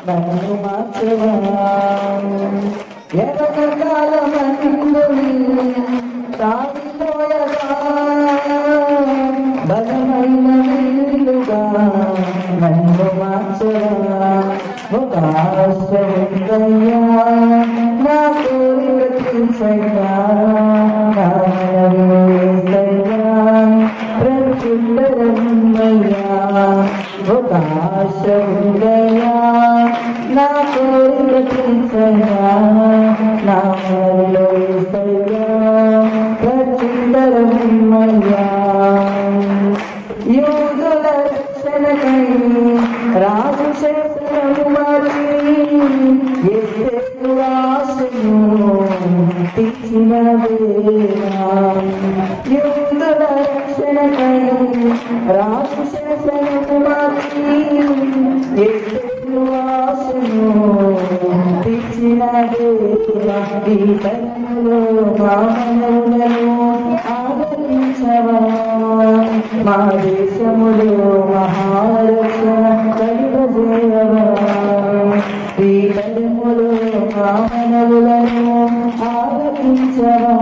నన్ను మార్చవా ఎరకాలమందు సాగిపోయగా బలమైన నీళ్ళుగా నన్ను మార్చవా ఒక ఆశ ఉందయ్యా నా కోరిక తీర్చయ్యా నా మనవేసయ్యా ప్రచుండరమ్మయ్యా ఒక ఆశ ఉందయ్యా నా కోరిక తీర్చయ్యా నా మనవేసయ్యా ప్రచుండరమ్మయ్యా యూదుల రక్షణకై రాజు శస్త్రము మార్చి యేసు ఆశను తీర్చిన దేవా యూదుల రక్షణకై రాజు శస్త్రము మార్చి యేసు ఆశను తీర్చిన దేవా ఈ తరములో మానవులను ఆదరించవా మా దేశములో మహారక్షణ కలుగజేయవా ఈ తరములో మానవులను ఆదరించవా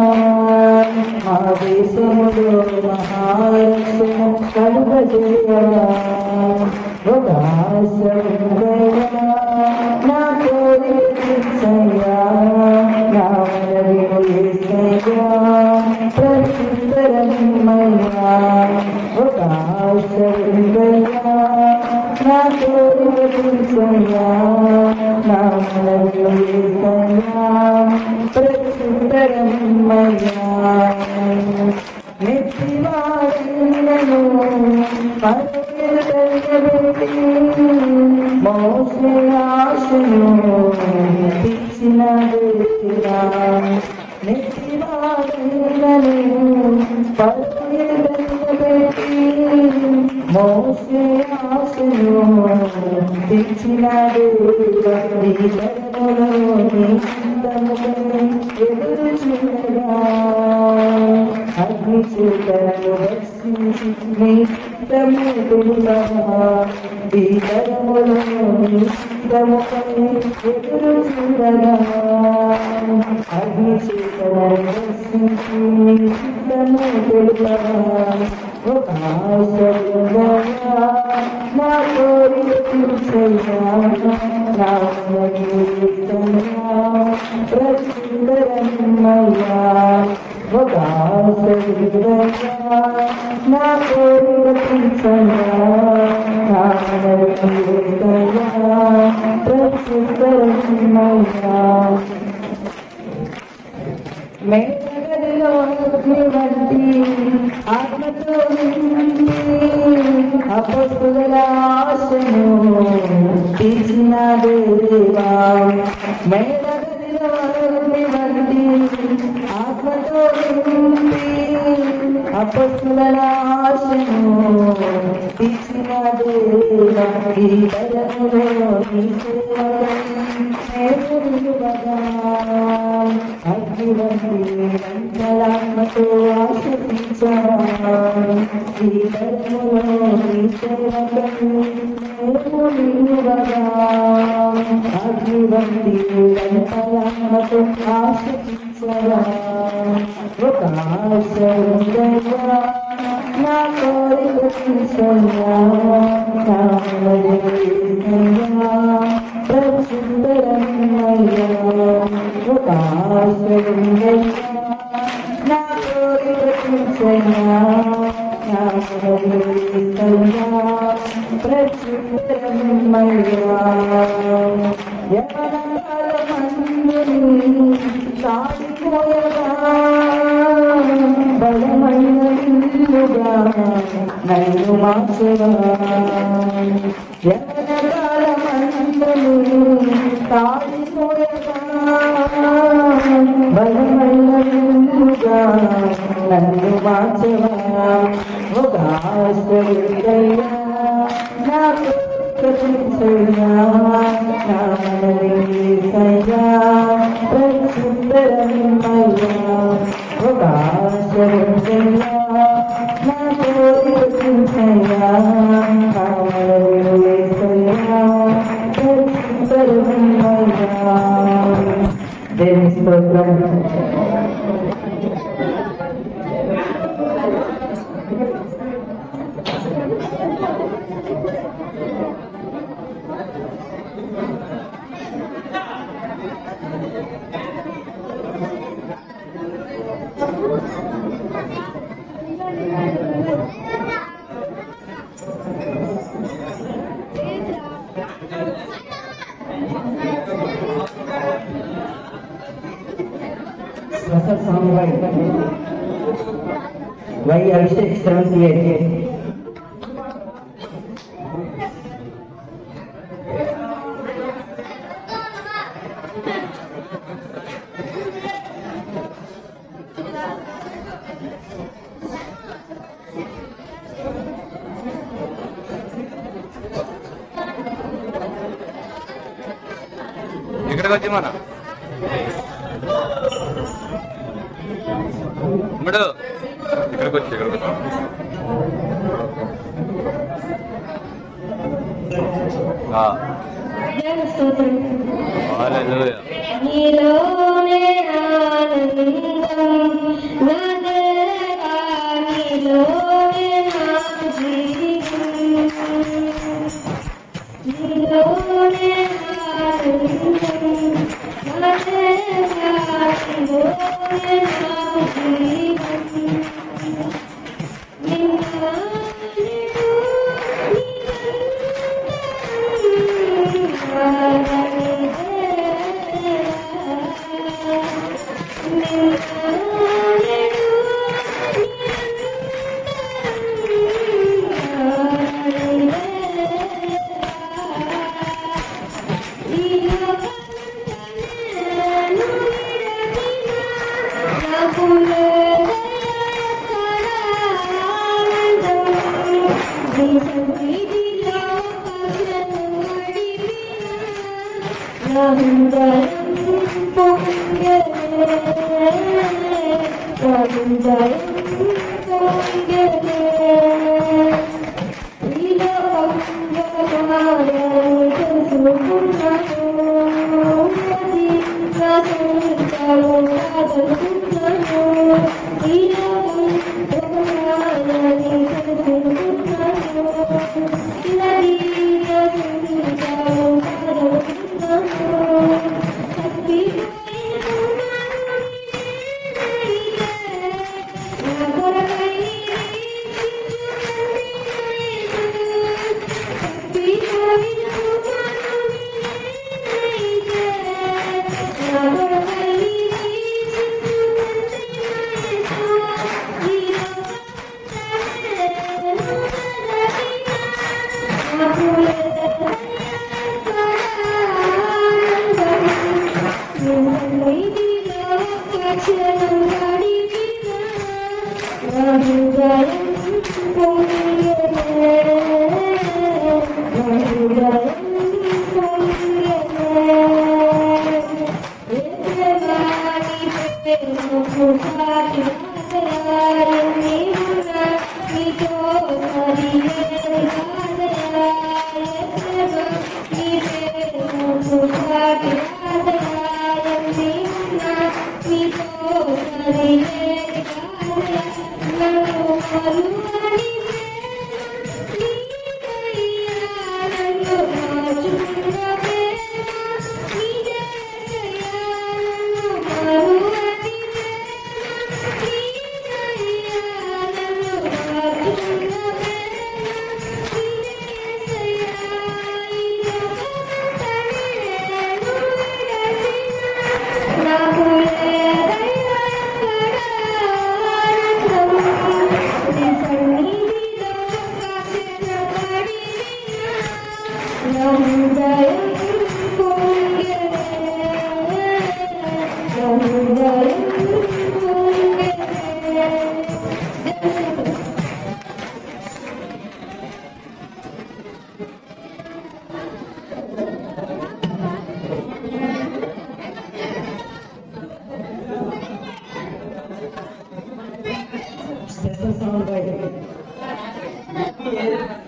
మా దేశములో మహారక్షణ కలుగజేయవా ఒక ఆశ ఉందయ్యా నా కోరిక తీర్చయ్యా నా మనవి యేసయ్యా ప్రచుండరమ్మయ్యా ఒక ఆశ ఉందయ్యా నా కోరిక తీర్చయ్యా నా మనవి యేసయ్యా ప్రచుండరమ్మయ్యా నెత్తివారినను పరమేశ్వరుని మోసే ఆశను తీర్చిన దేవా నెత్తివారినను పరమేశ్వరుని మోసే ఆశను తీర్చిన దేవా నీ ధర్మములోని ఎదురు చూడగా అగ్ని చేతను దర్శించి నిత్యముగా ఈ తరములోని సిద్ధముపై ఎదురు చూడగా అగ్ని చేతను దర్శించి నిత్యముగా ఒక ఆశ ఉందయ్యా నా కోరిక తీర్చయ్యా నా మనవి యేసయ్యా ప్రచుండరమ్మయ్యా ఒక ఆశ ఉందయ్యా నా కోరిక తీర్చయ్యా నా మనవి యేసయ్యా ప్రచుండరమ్మయ్యా మేఘగదిలో అగ్ని వంటి ఆత్మతో నిండి అపొస్తలుల ఆశను తీర్చిన దేవా మేఘగదిలో అగ్ని వంటి ఆత్మతో నిండి అపొస్తలుల ఆశను తీర్చిన దేవా ఈ తరములో నీ సేవకై అగ్ని వంటి అంతరాత్మతో ఆశ్రయించవా ఈ తరములో నీ సేవకై అగ్ని వంటి అంతరాత్మతో ఆశ్రయించవా ఒక ఆశ ఉందయ్యా నా కోరిక తీర్చయ్యా నా మనవి యేసయ్యా ప్రచుండరమ్మయ్యా ఒక ఆశ ఉందయ్యా నా కోరిక తీర్చయ్యా నా మనవి యేసయ్యా ప్రచుండరమ్మయ్యా యవనకాలమందు సాగిపోయగా బలమైన ఇల్లుగా నన్ను మార్చవా యవనకాలమందు సాగిపోయగా బలమైన ఇల్లుగా నన్ను మార్చవా ఒక ఆశ ఉందయ్యా నా తీర్చయ్యా నా మనవి యేసయ్యా ప్రచుండరమ్మయ్యా ఒక ఆశ ఉందయ్యా నా కోరిక తీర్చయ్యా నా మనవి యేసయ్యా దేవుని స్తోత్రం. Special song by Abhishek 78. ఇక్కడికి వచ్చి మన ఇక్కడికి వచ్చి నీలోనే ఆనందం నాదరా నీలోనే నాకు జీవితం నీలోనే ఆనందం నాదరా నీలోనే నాకు జీవితం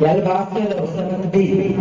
El Basket of 7B.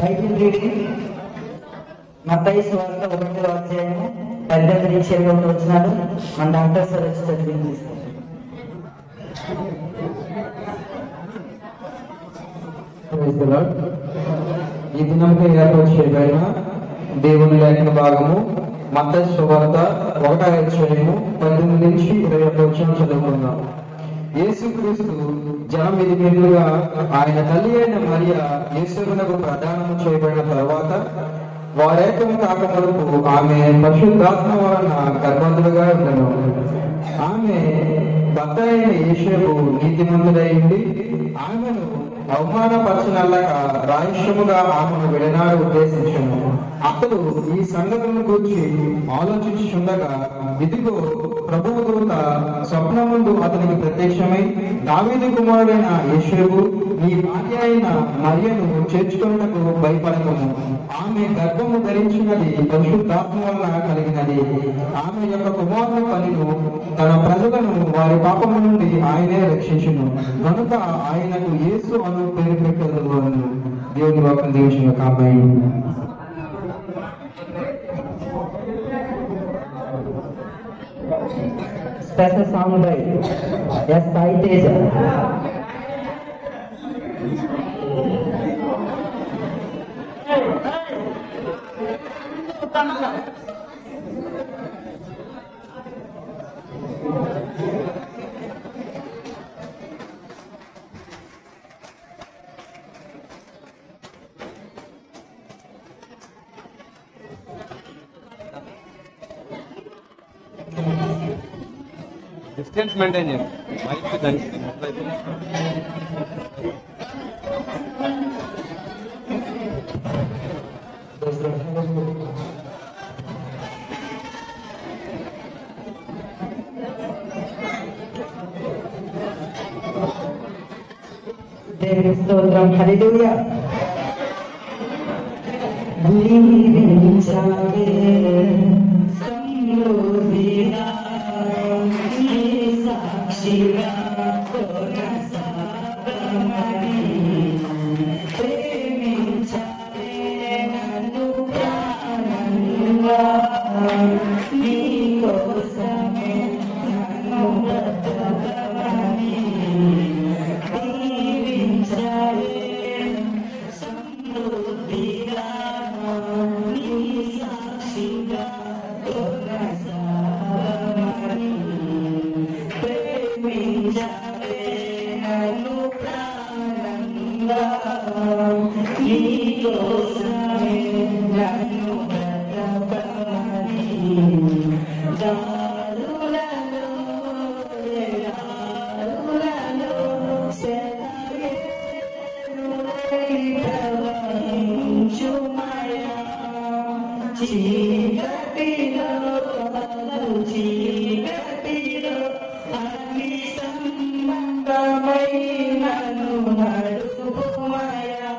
Bible reading మత్తయి సువార్త 1వ అధ్యాయము 18 వచ్చినాడు. మన డాక్టర్ సార్ వచ్చి చదివిస్తారు. ఈ దినంలో ఏర్పాటు చేయబడిన దేవుని లేఖన భాగము మత్తయి సువార్త 1వ అధ్యాయము 18 నుంచి 21 వచనం చదువుకుందాం. యేసుక్రీస్తు జనం ఎదుగుగా ఆయన తల్లి అయిన మరియ యేసునకు ప్రదానము చేయబడిన తర్వాత వారేకం కాకములకు ఆమె పరిశుద్ధాత్మ వలన గర్భవతులుగా ఉండను. ఆమె భర్త అయిన యేసేపు నీతిమంతుడైంది ఆమెను అవమానపరచనల్లక రాయిష్యముగా ఆమెను విడనాడు ఉద్దేశించను. అతడు ఈ సంగతులను గురించి ఆలోచించుచుండగా ఇదిగో ప్రభువు దూత స్వప్నముందు అతనికి ప్రత్యక్షమై, దావీదు కుమారుడైన యేసేపు నీ భార్య అయిన మరియను చేర్చుకొనుటకు భయపడకము. ఆమె గర్భము ధరించినది పరిశుద్ధాత్మ వలన కలిగినది. ఆమె యొక్క కుమారుని కనును తన ప్రజలను వారి పాపము నుండి ఆయనే రక్షించును. కనుక ఆయనకు యేసు అను పేరు పెట్టదు అను. దేవుని వాక్యం దీవించిన కాపాయి. Special song by S. Sai Teja. Distance maintain చేయండి. మైక్ దంచి దేవుని స్తోత్రం. హల్లెలూయా. జీవించావే సమృద్ధిగా నీ సాక్షిగా కొనసాగమని ప్రేమించావే నన్ను ప్రాణంగా నీ కోసమే నన్ను బ్రతకమని దీవించావే సమృద్ధిగా నీ సాక్షిగా కొనసాగమని ప్రేమించావే నన్ను ప్రాణంగా నీ కోసమే నన్ను బ్రతకమని దారులలో దారులలో ప్రవహించుమయా చీకటిలో చీకటిలో అగ్ని సంబంధమైనను నడుపుమయా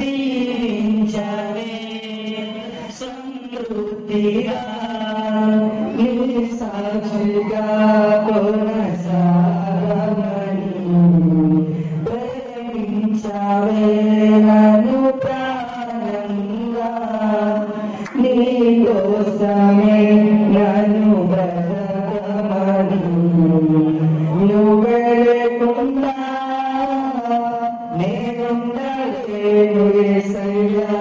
దీవించవే సమృద్ధిగా నీ సాక్షిగా కొనసాగమని ప్రేమించవే నన్ను ప్రాణంగా నీ కోసమే నన్ను బ్రతకమని నువ్వే లేకుండా నేనుండలేను యేసయ్యా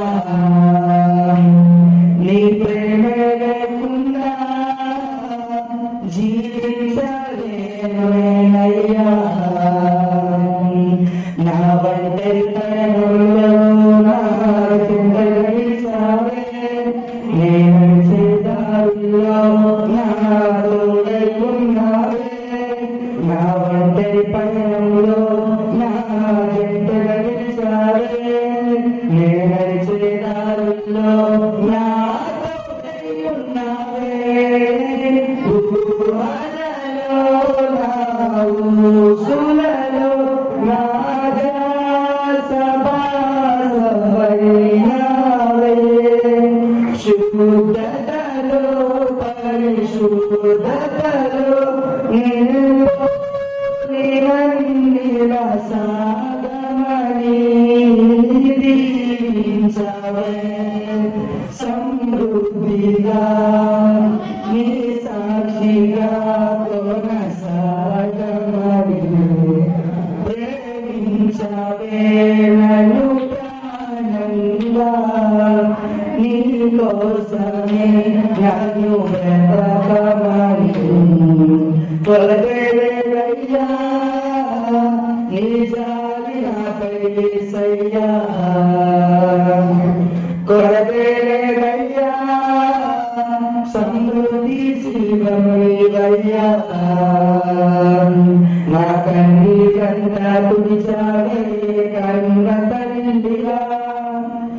నీ ప్రేమ లేకుండా జీవించలేనయ్యా నా ఒంటరి తనములో నా చింతగలిచావే నేను చేదారుల్లో నా తోడైకున్నావే నా ఒంటరి పయనంలో నా చింతగలిచావే నేను చేదారుల్లో నా తోడైకున్నావే ఊసులలో రాజా సభాసవైనావే శుద్ధతలో పరిశుద్ధతలో నిరసాగమని దీవించవే సమృద్ధిగా నీ సాక్షిగా కొనసాగమని ప్రేమించవే నన్ను ప్రాణంగా నీ కోసమే నన్ను బ్రతకమని కొలవేలయ్యా నీ జాలి నాపై యేసయ్యా కొలవేలయ్యా సమృద్ధి శివయ్యా నా కన్నీరంతా తుడిచావే కన్న తండ్రిగా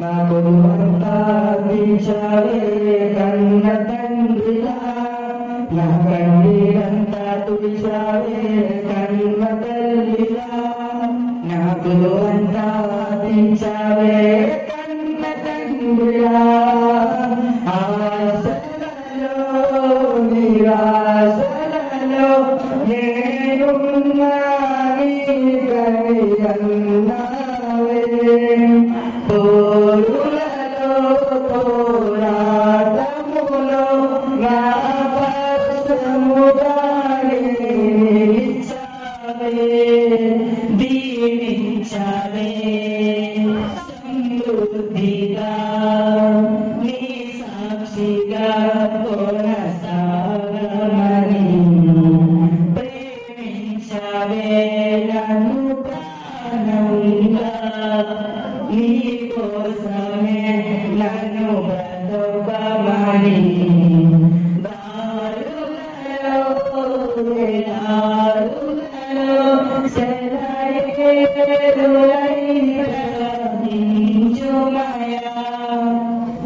నా కొడుకంతా దించావే కన్న తండ్రిగా నా కన్నీరంతా తుడిచావే కన్న తల్లిగా నా కొడుకంతా దించావే కన్న తండ్రిగా ఆశలలో నిరాశలలో నేనున్నా నీకై అన్నావే పోరులలో పోరాటములో నా పక్షముగా నిలిచావే దీవించావే సమృద్ధిగా నీ సాక్షిగా కొనసాగమని ప్రేమించవే నన్ను ప్రాణంగా నీ కోసమే నన్ను బ్రతకమని దారులలో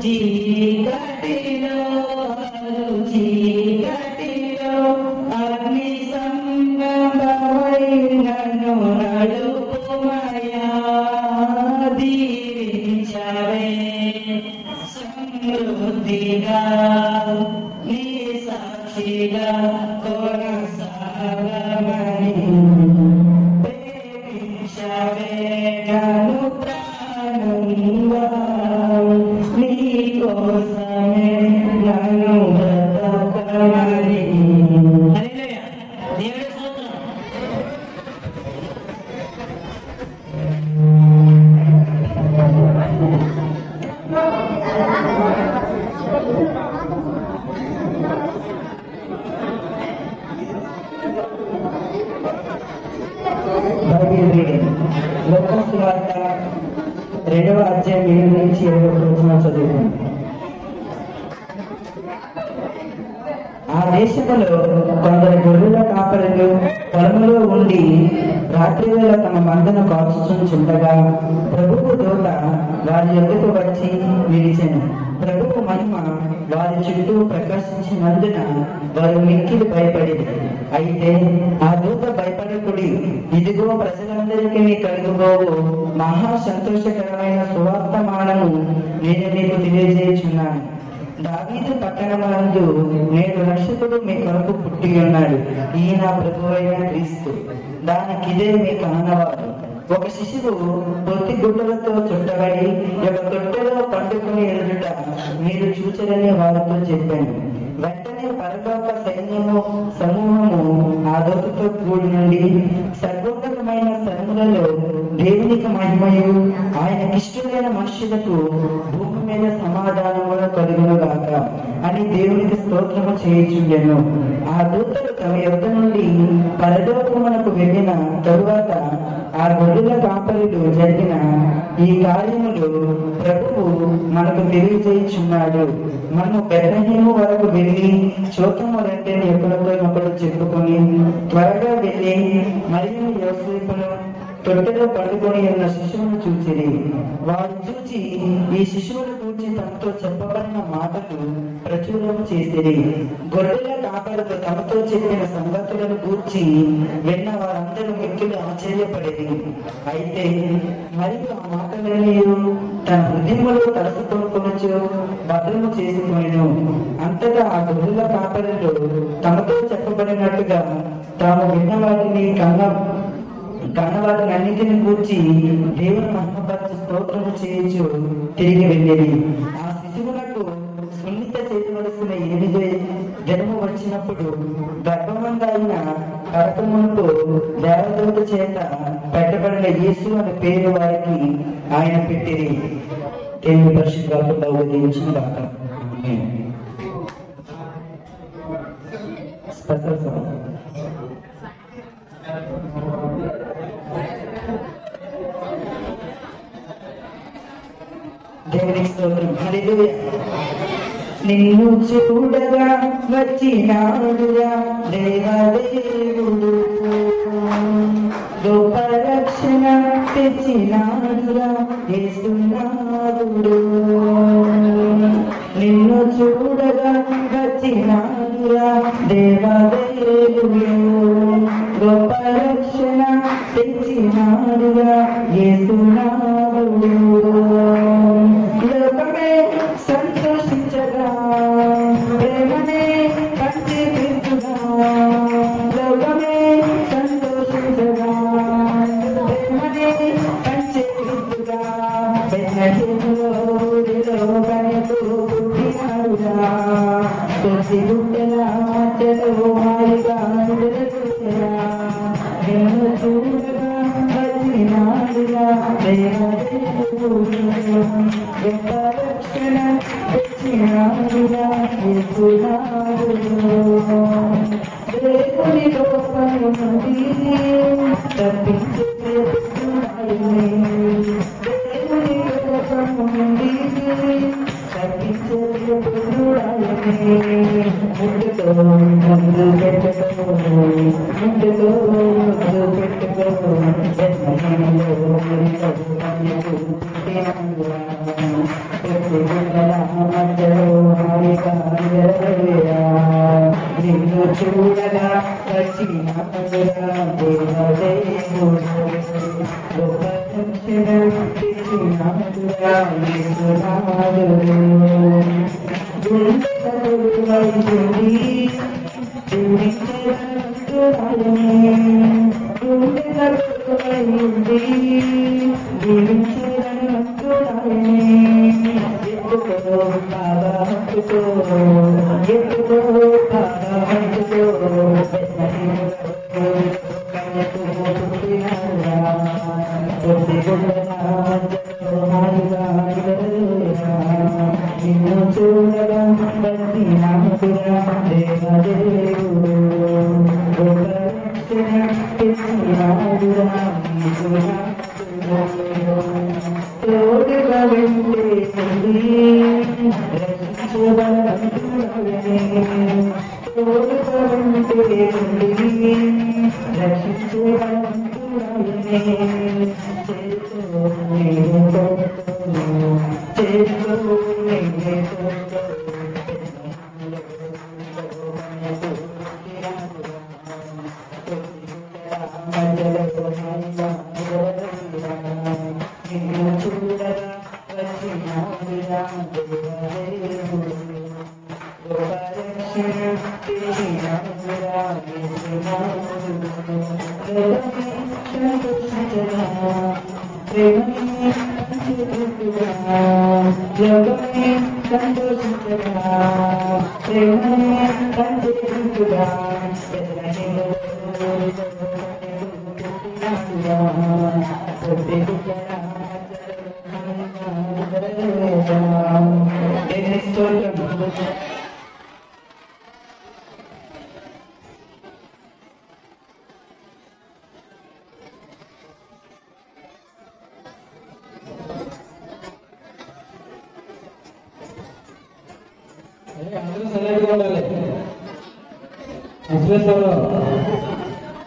చీకటిలో చీకటిలో అగ్ని సంగమమై నన్ను నడుపుమయా దీవించవే సమృద్ధిగా నీ సాక్షిగా కొనసాగమని ప్రేమించవే నన్ను ప్రాణంగా నీ కోసమే నన్ను బ్రతకమని. హల్లెలూయా. దేవుడి స్తోత్రం. బైబిల్ రీడింగ్ లోకాసు సువార్త 2వ అధ్యాయం 7 నుంచి 7 వచనాలు చదువుకుందాం. ఆ దేశంలో కొందరు గొర్రెల కాపరులు పొలంలో ఉండి రాత్రి వేళ తమ మందను కాచుచుండగా ప్రభువు దూత వారి యొద్దకు వచ్చి నిలిచెను. ప్రభువు మహిమ వారి చుట్టూ ప్రకాశించినందున వారు మిక్కిలి భయపడింది. అయితే ఆ దూత భయపడకుడి, ఇదిగో ప్రజలందరికీ కలుగుబోవు మహా సంతోషకరమైన సువార్తమానము నేను నీకు తెలియజేయుచున్నాను. దావీదు పట్టణమందు నేడు రక్షకుడు మీ కొరకు పుట్టి ఉన్నాడు, ఈయన ప్రభువైన క్రీస్తు. దానికిదే మీ కానవాడు. ఒక శిశువు పొత్తి గుడ్డలతో చుట్టబడి ఒక తొట్టెలో పండుకొని ఎదుట మీరు చూచరని వారితో చెప్పాను. వెంటనే పరలోక సమూహము ఆ దూతతో కూడి నుండి సర్వోన్నతమైన స్థలములలో దేవునికి మహిమయు ఆయనకిష్టులైన మనుషులకు భూమి మీద సమాధానములు కలుగునుగాక అని దేవునికి స్తోత్రము చేయుచుండెను. ఆ దూతలు తమ యొద్ద నుండి పరలోకమునకు వెళ్ళిన తరువాత ఆ గొర్రెల కాపరులు జరిగిన ఈ కార్యములు ప్రభువు మనకు తెలియజేయుచున్నాడు. మనము బెత్లెహేము వరకు వెళ్ళి చూతము రెండని ఒకరితో చెప్పుకొని త్వరగా వెళ్ళి మరియు యోసేపును తొట్టెలో పండుకొని ఉన్న శిశువును చూచిరి. వారు చూచి ఈ శిశువును గురించి తమతో చెప్పబడిన మాటలు ప్రచురం చేసిరి. గొర్రెల కాపరులు తమతో చెప్పిన సంగతులను గూర్చి విన్న వారందరూ మిక్కిలి ఆశ్చర్యపడేది. అయితే మరియు ఆ మాటలన్నీ తన హృదయములో తలసుకొనుకొనొచ్చు భద్రము చేసుకొనెను. అంతటా ఆ గొర్రెల కాపరులు తమతో చెప్పబడినట్టుగా తాము విన్న వాటిని కన్నవాటిని అన్నిటిని కూర్చి దేవుని మహిమపరచు స్తోత్రము చేయొచ్చు తిరిగి వెళ్ళేది. ఆ శిశువులకు సున్నిత చేయవలసిన 8 జన్మ వచ్చినప్పుడు గర్భమందైన పరకమునకు దేవదూత చేత పెట్టబడిన యేసు అనే పేరు వారికి ఆయన పెట్టిరి. దేవుని పరిశుద్ధాత్మతో ఉదయించిన దాక స్పెషల్ సాంగ్. దేవునికి స్తోత్రం. హల్లెలూయా. నిన్ను చూడగా వచ్చినాడురా దేవదేవుడు, గొప్ప రక్షణ తెచ్చినాడురా యేసునాథుడు. నిన్ను చూడగా వచ్చినాడురా దేవదేవుడు, గొప్ప రక్షణ తెచ్చినాడురా యేసునాథుడు. లోకమే సంతోషించగా ప్రేమనే పంచి క్రీస్తుగా, లోకమే సంతోషించగా ప్రేమనే పంచి క్రీస్తుగా, బెత్లెహేములో కనికు పుట్టినాడుగా, తొట్టి గుడ్డల మధ్యలో మారిగా నిలబెట్టుగా, నిన్ను చూడగా వచ్చినాడుగా దేవదేవుడు, గొప్ప రక్షణ తెచ్చినాడుగా యేసునాథుడు. దేవుని కోపము నుండి తప్పించి చేస్తున్నాడు, దేవుని కోపము నుండి చూడగా వచ్చిన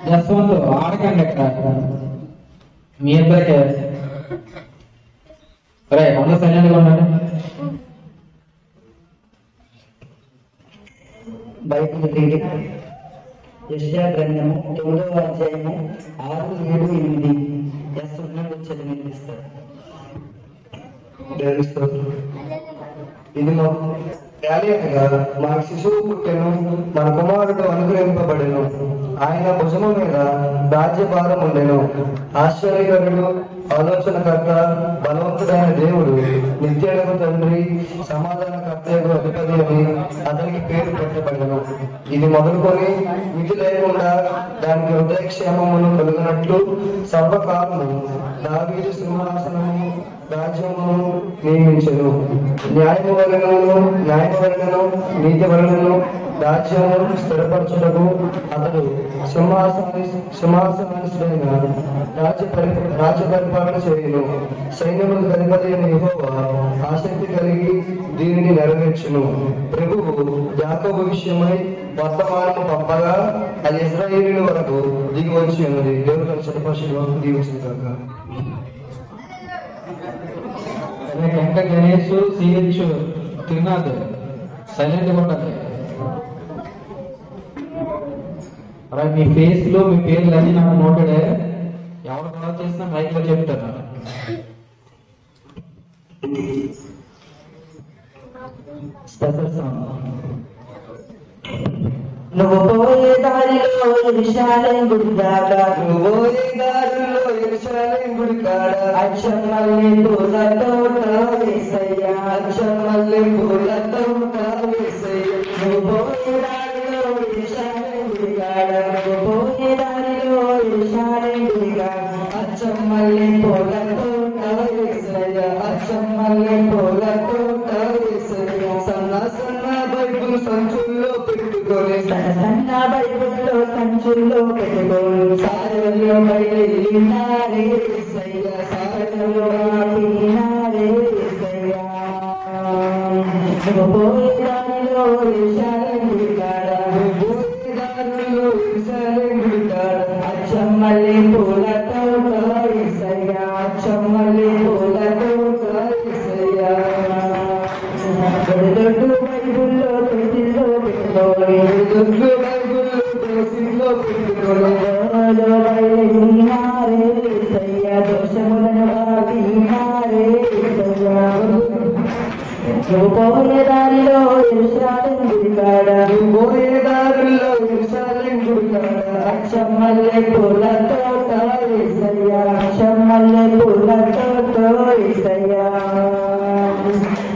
జస్వంత్ ఆడకండి ఎక్కడ మీ ఇద్దరికే రే అందరూ సైలెంట్ గా ఉండండి. బైబిల్ రీడింగ్ యెషయా గ్రంథము 9వ అధ్యాయము 6, 7, 8 ఎస్ ఉన్నది చదివినిపిస్తారు. ఇది మనకు శిశువు పుట్టెను, మన కుమారుడు అనుగ్రహింపబడెను, ఆయన భుజము మీద రాజ్యభారం ఉండెను. ఆశ్చర్యకరుడు, ఆలోచనకర్త, బలవంతుడైన దేవుడు, నిత్యుడకు తండ్రి, సమాధానకర్తకు అధిపతి అని అతనికి పేరు పెట్టబడెను. ఇది మొదలుకొని విధి లేకుండా దానికి హృదయక్షేమమును కలుగునట్లు సర్వకాలము దావీదు సింహాసనము రాజ్యమును నియమించెను. న్యాయము వలనను నీతి వలనను రాజ్యమును స్థిరపరచుటకు అతడు సింహాసనానుడైన రాజ్య పరిపాలన చేయను. సైన్యములకు అధిపతి అయిన యెహోవా ఆసక్తి కలిగి దీనిని నెరవేర్చును. ప్రభువు యాకోబు విషయమై వర్తమానము పంపగా అది ఇశ్రాయేలీయుల వరకు దిగి వచ్చి ఉన్నది. దేవుడు చట్టపరుషులు దీవించిన కాక. వెంక గణేష్ సిహెచ్ తిరునాథ్ సైలెంట్ గా ఉండాలి. అలా మీ ఫేస్ లో మీ పేర్లు అన్ని నాకు నోటెడే. ఎవరు కాల్ చేసినా మైక్ లో చెప్తాను. Special song. నువ్వు పోయే దారిలో ఎరుషలేం గుడి దాకా, నువ్వు పోయే దారిలో ఎరుషలేం గుడి కాడ అచ్చం మల్లె పూల తోట వేసయ్యా, అచ్చం మల్లె పూల తోట వేసయ్యా. నువ్వు పోయే దారిలో ఎరుషలేం గుడి కాడ, నువ్వు పోయే దారిలో ఎరుషలేం గుడి కాడ, అచ్చం మల్లె పూల తోట వేసయ్యా, అచ్చం మల్లె పూల తోట వేసయ్యా. సన్న సన్న బైబుల్ సంచుల్లో పెట్టుకొని, సన్న బైబుల్లో సంచుల్లో పెట్టుకొని, సారల్లో బయలునారే వేసయ్యా, సారల్లో నారే వేసయ్యా. నువ్వు పోయే దారిలో ఎరుషలేము గుడి కాడ, అచ్చమ్మల్లి పూల తోట యేసయ్యా, అచ్చమ్మల్లి పూల తోట యేసయ్యా. దొడ్డు బైబుల్లో దోసిలో పెట్టుకోని, దొడ్డు బైబుల్లో దోసిలో పెట్టుకోని, బయలునారే యేసయ్యా, దోషములను బాగినారే యేసయ్యా. నువ్వు పోయే దారిలో ఎరుషలేము గుడి కాడ, నువ్వు పోయే దారిలో ఎరుషలేము గుడి కాడ, అచ్చమ్మల్లి పూల తోట యేసయ్యా, అచ్చమ్మల్లి పూల తోట యేసయ్యా.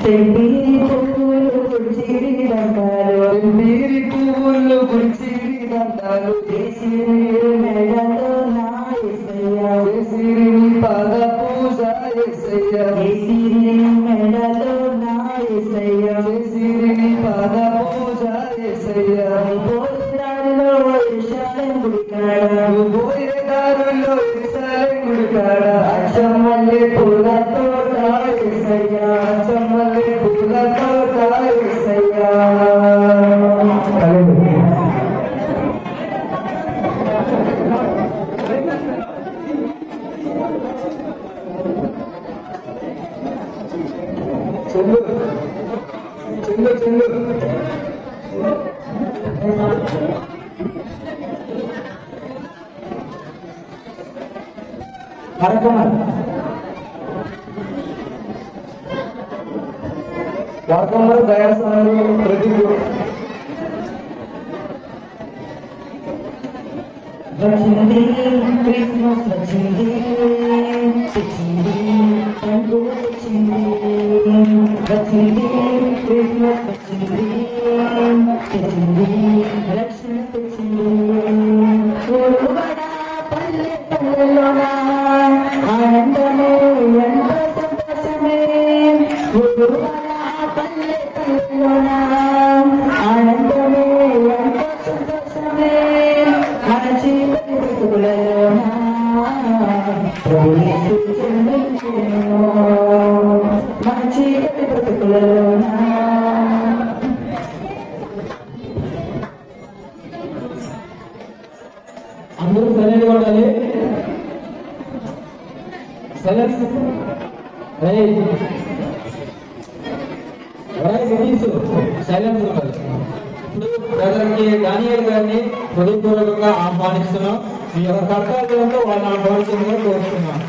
తెంపిరి పువ్వులు గుడిచిరి దండాలు, తెంపిరి పువ్వులు గుడిచిరి దండాలు, చేసిరి మెడలో నా యేసయ్యా, చేసిరి పాద పూజ యేసయ్యా, చేసిరి మెడలో నా యేసయ్యా, చేసిరి పాద పూజ యేసయ్యా. పోయేదారిలో ఎరుషలేము గుడి కాడ, పోయే దారిలో ఎరుషలేము గుడి కాడ, అచ్చమ్మల్లి పూల తోట యేసయ్యా, అచ్చమ్మల్లి పూల తోట యేసయ్యా. చెల్లు చెల్లు వార్తలు దయాసాలు ప్రతి వచ్చింది క్రిస్మస్ వచ్చింది, వచ్చింది పండుగ వచ్చింది, వచ్చింది క్రిస్మస్ వచ్చింది, వచ్చింది రక్షణ వచ్చింది. పల్లె పల్లెలోన ఆనందమే ఎంత సంతోషమే, పల్లె పల్లెలోన ఆనందమే ఎంత సంతోషమే. మన చీకటి బ్రతుకులలోన ప్రభు యేసు జన్మించెను, మన చీకటి బ్రతుకులలోన. అందరూ సరైన ఉండాలి. సైలెన్స్ సైలెన్స్ ఉండాలి. ఇప్పుడు బ్రదర్కి డానియల్ గారిని హృదయపూర్వకంగా ఆహ్వానిస్తున్నాం. మీ యొక్క కర్తవ్యంలో వాళ్ళని ఆహ్వానించగా కోరుతున్నాం.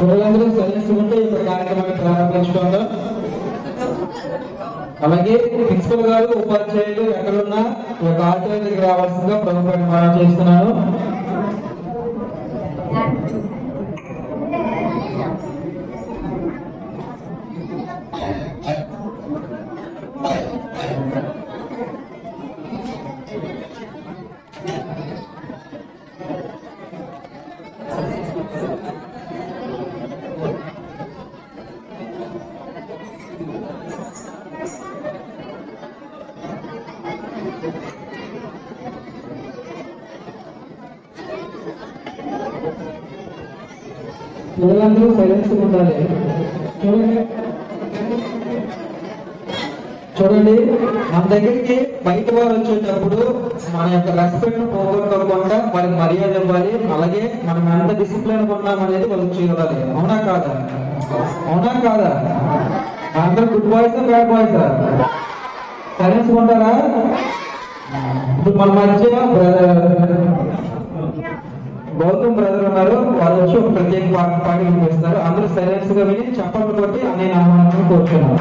పిల్లలందరూ సైలెన్స్కుంటే ఈ కార్యక్రమాన్ని ప్రారంభించుకుందాం. అలాగే ప్రిన్సిపల్ గారు, ఉపాధ్యాయులు ఎక్కడున్నా ఈ యొక్క ఆచార్యులకి రావాల్సిందిగా ప్రభుత్వాన్ని మనం చేస్తున్నాను. పిల్లలందరూ సైలెన్స్ ఉండాలి. చూడండి, మన దగ్గరికి బయట వారు వచ్చేటప్పుడు మన యొక్క రెస్పెక్ట్ పోగొట్టుకోకుండా వాళ్ళకి మర్యాద ఇవ్వాలి. అలాగే మనం ఎంత డిసిప్లిన్ ఉన్నాం అనేది వాళ్ళకి చూడాలి. అవునా కాదా? అవునా కాదా? అందరూ good boys bad boys silence ఉంటారా? ఇప్పుడు మన మధ్య గౌతమ్ బ్రదర్ ఉన్నారు. వాళ్ళు వచ్చి ఒక ప్రత్యేక పాట వినిపిస్తారు. అందరూ సైలెన్స్ గా విని చప్పట్లు కొట్టి అన్నయ్య నామాన్ని కోరుతున్నాను.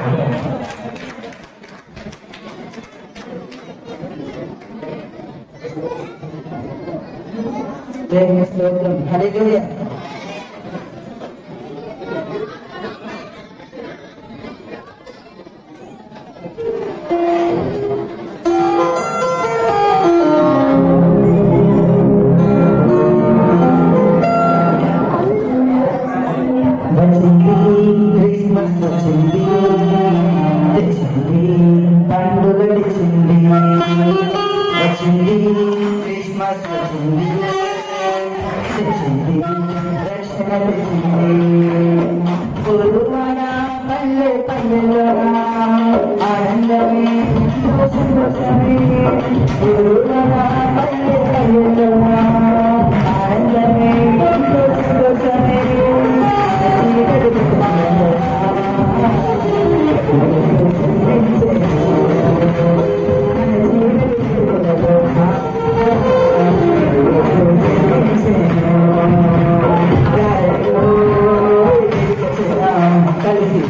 హల్లెలూయా. తెచ్చింది రక్షణ తెచ్చింది పురుమన పల్లె పల్లెలో ఆనందమే సంతోషమే పురుమన పల్లె పల్లెలో ఆనందమే సంతోషమే కలిసి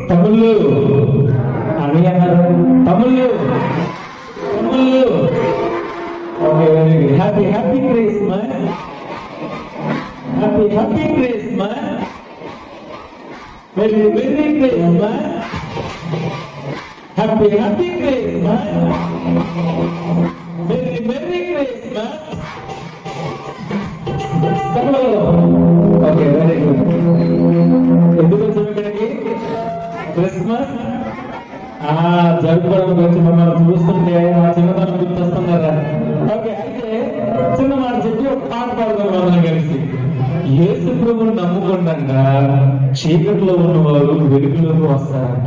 తమ్ముళ్ళు అని అన్నారు. తమ్ముళ్ళు okay, happy happy Christmas, happy happy Christmas, very very Christmas, happy happy Christmas, very very Christmas. Okay, very good. ఎందుకు వచ్చాము ఇక్కడికి? క్రిస్మస్ జరుపుకోవడం గురించి మమ్మల్ని చూస్తుంటే మా చిన్నతనం గుర్తొస్తున్నారా? ఓకే, అయితే చిన్న మాట చెప్పి ఒక పాట పాడుతాం మనం కలిసి. యేసు ప్రభువుని నమ్ముకుంటా చీకట్లో ఉన్నవారు వెలుగులోకి వస్తారంట,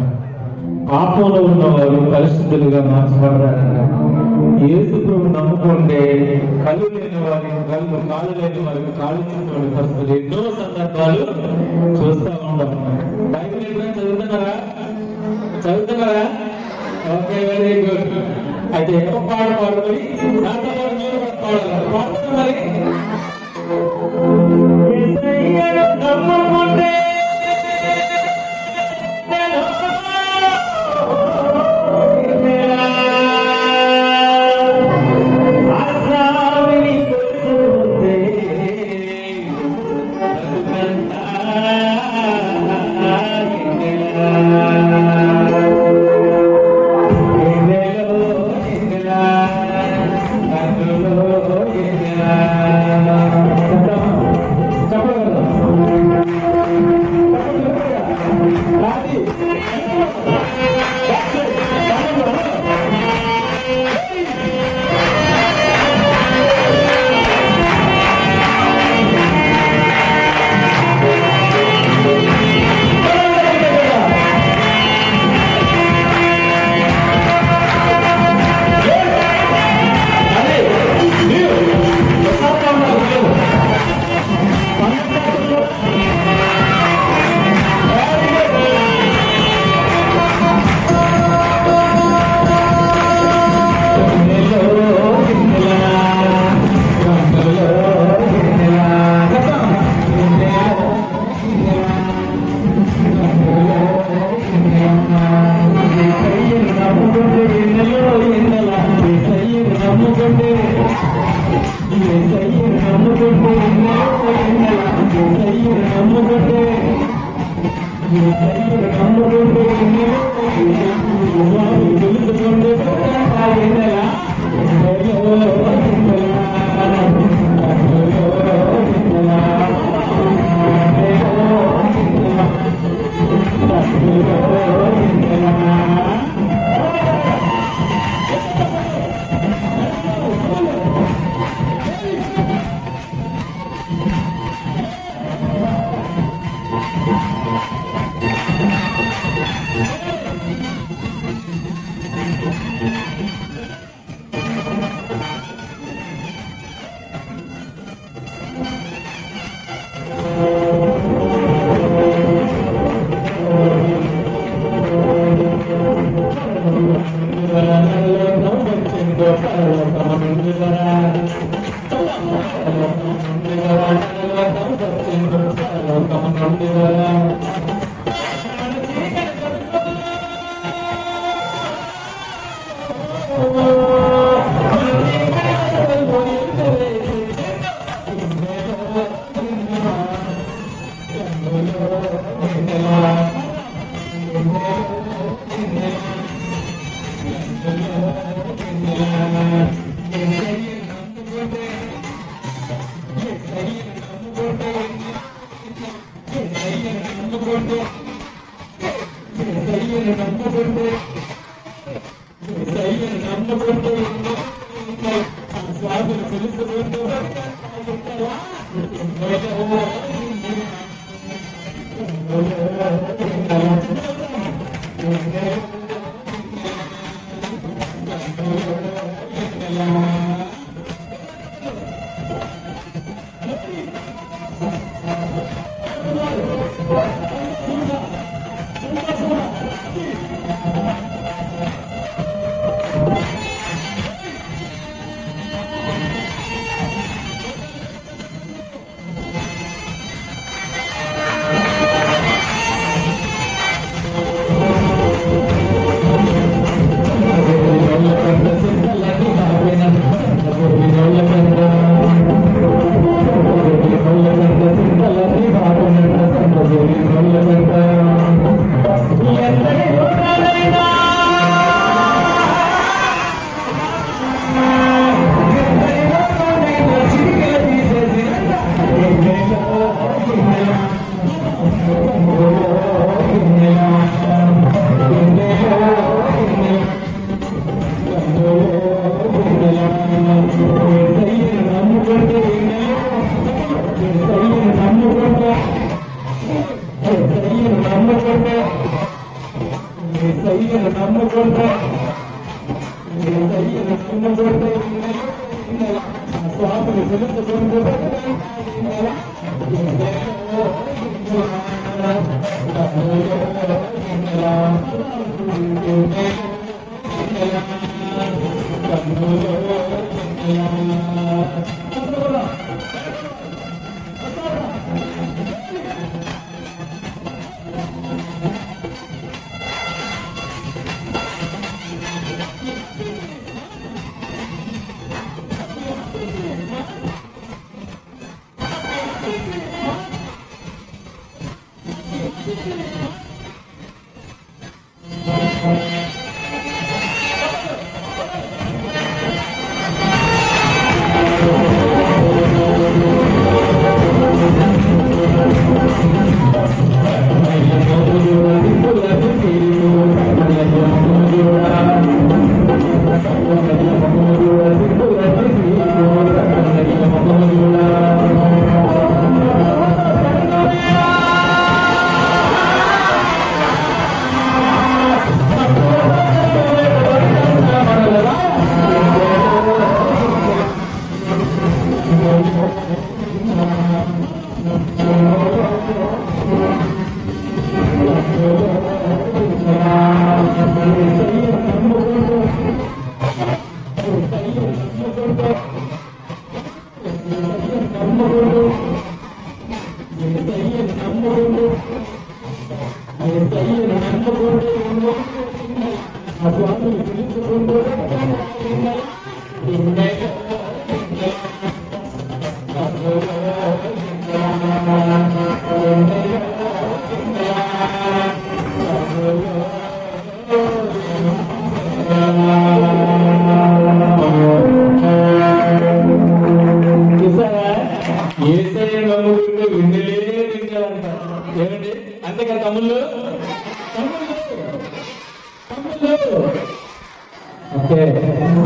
పాపంలో ఉన్నవారు పరిశుద్ధులుగా మార్చబడతారంట. యేసు ప్రభువుని నమ్ముకుంటే కళ్ళు లేని వారికి కళ్ళు, కాళ్ళు లేని వారికి కాళ్ళు ఇచ్చినటువంటి పరిస్థితులు ఎన్నో సందర్భాలు చూస్తూ ఉంటాం. బైబిల్ ఎప్పుడైనా చదువుతున్నారా? Okay, very good. అయితే ఎక్కువ పాడుకొని నాతో పాటు మీరు కూడా పాడాలి. పాడుతున్నా మరి. నమ్ముకుంటే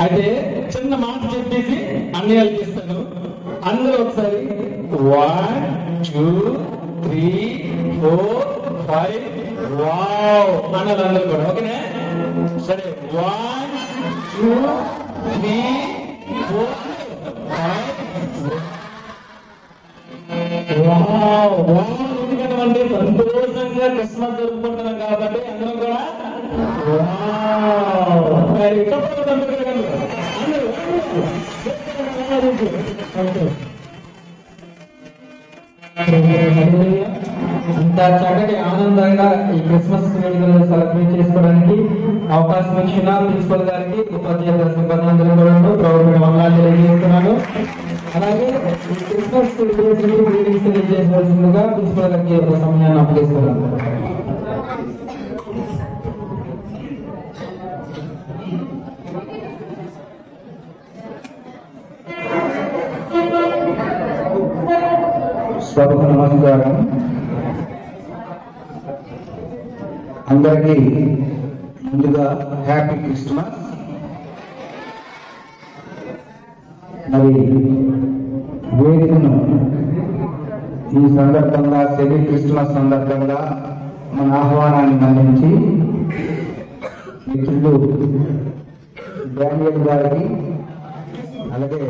అయితే చిన్న మాట చెప్పేసి అన్నయ్యలు చేస్తాను. అందరూ ఒకసారి 1 2 3 4 5 వావ్ అన్నది అందరూ కూడా. ఓకేనా? సరే 1 2 3 4 5 వావ్ వావ్. ఎందుకంటే సంతోషంగా క్రిస్మస్ జరుపుకుంటున్నాం కాబట్టి అందరం కూడా ఇంత చక్కటి ఆనందంగా ఈ క్రిస్మస్ వేడుకలు సెలబ్రేట్ చేసుకోవడానికి అవకాశం ఇచ్చిన ప్రిన్సిపల్ గారికి, ఉపాధ్యాయుల సిబ్బంది అందరూ కూడా ప్రభుత్వం వందనాలు తెలియజేస్తున్నాను. అలాగే ఈ క్రిస్మస్ గ్రీటింగ్స్ తెలియజేయవలసిందిగా ప్రిన్సిపల్ గారికి ఒక సమయాన్ని అప్పగిస్తున్నాను. సభకు నమస్కారం. అందరికీ ముందుగా హ్యాపీ క్రిస్మస్. మరి వేదికను ఈ సందర్భంగా సెమీ క్రిస్మస్ సందర్భంగా మన ఆహ్వానాన్ని మన్నించి మిత్రులు డానియల్ గారికి, అలాగే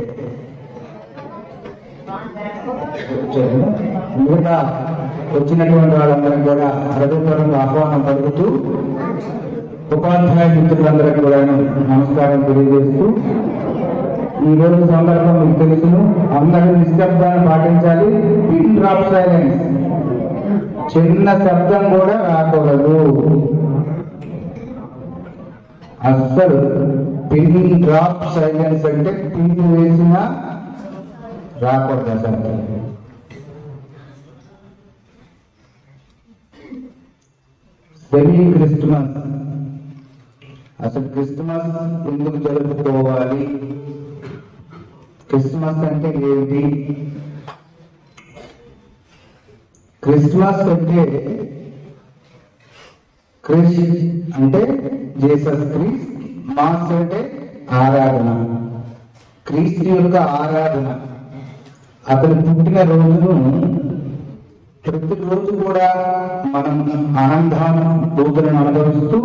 మిగతా వచ్చినటువంటి వాళ్ళందరం కూడా హృదయపూర్వక ఆహ్వానం పలుకుతూ ఉపాధ్యాయ మిత్రులందరికీ కూడా నమస్కారం తెలియజేస్తూ, ఈ రోజు సందర్భం మీకు తెలుసును, అందరూ నిశ్శబ్దాన్ని పాటించాలి. పిన్ డ్రాప్ సైలెన్స్, చిన్న శబ్దం కూడా రాకూడదు. అస్సలు పిన్ డ్రాప్ సైలెన్స్ అంటే పిన్ వేసినా రాకూడదు అసలు. సెమీ క్రిస్మస్, అసలు క్రిస్మస్ ఎందుకు జరుపుకోవాలి, క్రిస్మస్ అంటే ఏంటి? క్రిస్మస్ అంటే క్రిస్ అంటే జీసస్ క్రీస్త్, మాస్ అంటే ఆరాధన, క్రీస్తు యొక్క ఆరాధన. అతను పుట్టిన రోజును ప్రతిరోజు కూడా మనం ఆనందానుభూతులను అనుభవిస్తూ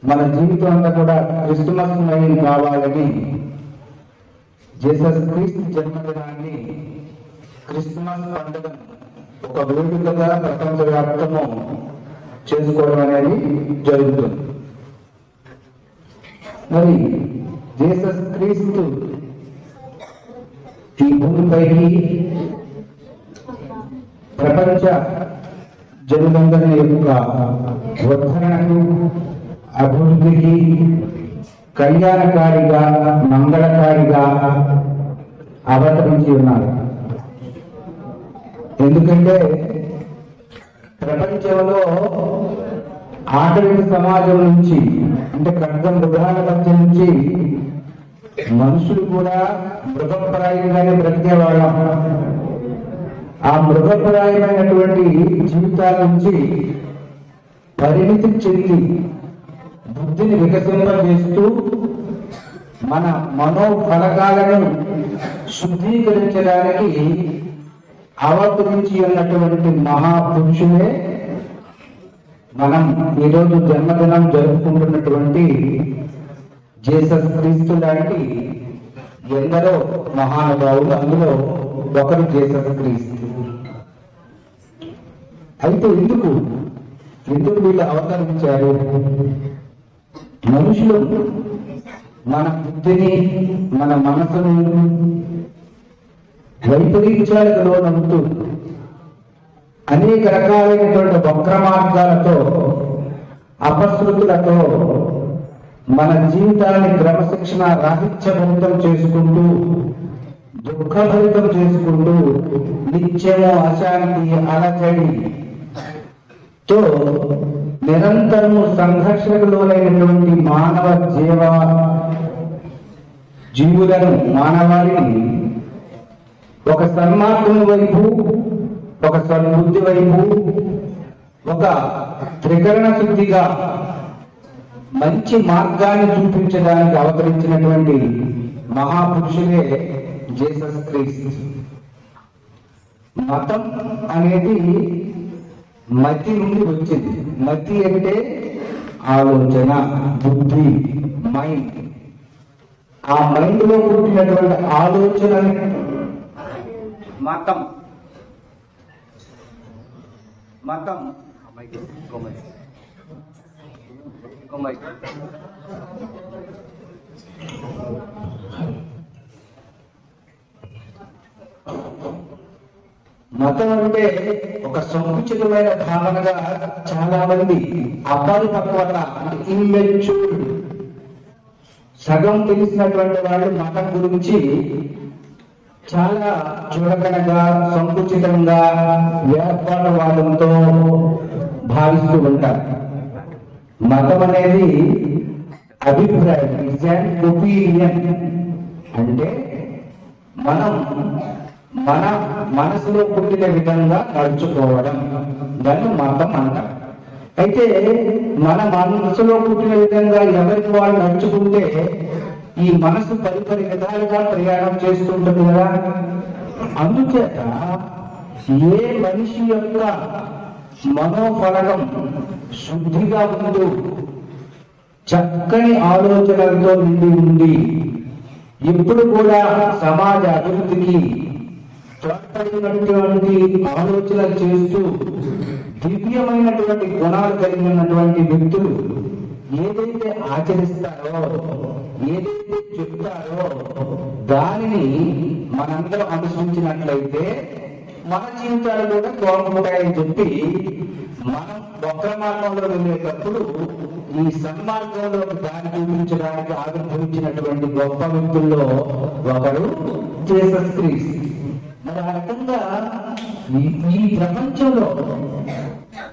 మన జీవితం అంతా కూడా క్రిస్మస్ మయం కావాలని జీసస్ క్రీస్తు జన్మదినాన్ని క్రిస్మస్ పండుగను ఒక వేడుకగా ప్రపంచవ్యాప్తము చేసుకోవడం అనేది జరుగుతుంది. మరి జీసస్ క్రీస్తు ఈ భూమిపైకి ప్రపంచ జనులందరి యొక్క ఉద్ధరణకు, అభివృద్ధికి కళ్యాణకారిగా, మంగళకారిగా అవతరించి ఉన్నారు. ఎందుకంటే ప్రపంచంలో ఆటవిక సమాజం నుంచి, అంటే ఖడ్గం మృగాల మధ్య నుంచి మనుషులు కూడా మృగప్రాయంగానే బ్రతికేవాళ్ళం. ఆ మృగప్రాయమైనటువంటి జీవితాల నుంచి పరిమితి చెంది బుద్ధిని వికసింపజేస్తూ మన మనోఫలకాలను శుద్ధీకరించడానికి అవతరించి ఉన్నటువంటి మహాపురుషులే మనం ఈరోజు జన్మదినం జరుపుకుంటున్నటువంటి జీసస్ క్రీస్తు లాంటి ఎందరో మహానుభావులు, అందులో ఒకరు జీసస్ క్రీస్తు. అయితే ఎందుకు వీళ్ళు అవతరించారు? మనుషులు మన బుద్ధిని, మన మనసును వైపరీత్యాలకు లోనవుతూ అనేక రకాలైనటువంటి వక్ర మార్గాలతో, అపశృతులతో మన జీవితాన్ని క్రమశిక్షణ రాహిత్యభరితం చేసుకుంటూ, దుఃఖభరితం చేసుకుంటూ, నిత్యము అశాంతి, అలజడితో నిరంతరము సంఘర్షణకు లోనైనటువంటి జీవులను, మానవాళిని ఒక సన్మార్గం వైపు, ఒక సద్బుద్ధి వైపు, ఒక త్రికరణ శుద్ధిగా మంచి మార్గాన్ని చూపించడానికి అవతరించినటువంటి మహాపురుషులే జీసస్ క్రీస్తు. మతం అనేది మతి నుండి వచ్చింది. మతి అంటే ఆలోచన, బుద్ధి, మైండ్. ఆ మైండ్ లో పుట్టినటువంటి ఆలోచన మతం. మతం అంటే ఒక సంకుచితమైన భావనగా చాలా మంది అపరిపక్వత, అంటే ఇమ్మెచ్యూర్డ్, సగం తెలిసినటువంటి వాళ్ళు మతం గురించి చాలా చులకనగా, సంకుచితంగా, వేర్పాటువాదంతో భావిస్తూ ఉంటారు. మతం అనేది అభిప్రాయం, ఇట్స్ అన్ ఒపీనియన్. అంటే మనం మన మనసులో పుట్టిన విధంగా నడుచుకోవడం, దాన్ని మతం అంటారు. అయితే మన మనసులో పుట్టిన విధంగా ఎవరికి వాళ్ళు నడుచుకుంటే ఈ మనసు పరిపరి విధాలుగా ప్రయాణం చేస్తుంటుంది కదా. అందుచేత ఏ మనిషి యొక్క మనోఫలకం శుద్ధిగా ఉంటూ చక్కని ఆలోచనలతో నిండి ఉంది, ఇప్పుడు కూడా సమాజ అభివృద్ధికి తోడ్పడినటువంటి ఆలోచనలు చేస్తూ దివ్యమైనటువంటి గుణాలు కలిగినటువంటి వ్యక్తులు ఏదైతే ఆచరిస్తారో, ఏదైతే చెప్తారో దానిని మనందరం అనుసరించినట్లయితే మన జీవితాలు కూడా బాగుంటాయని చెప్పి మనం వక్ర మార్గంలో వెళ్ళేటప్పుడు ఈ సన్మార్గంలోకి దారి చూపించడానికి ఆవిర్భవించినటువంటి గొప్ప వ్యక్తుల్లో ఒకరు జీసస్ క్రీస్తు. మరి ఆ రకంగా ఈ ప్రపంచంలో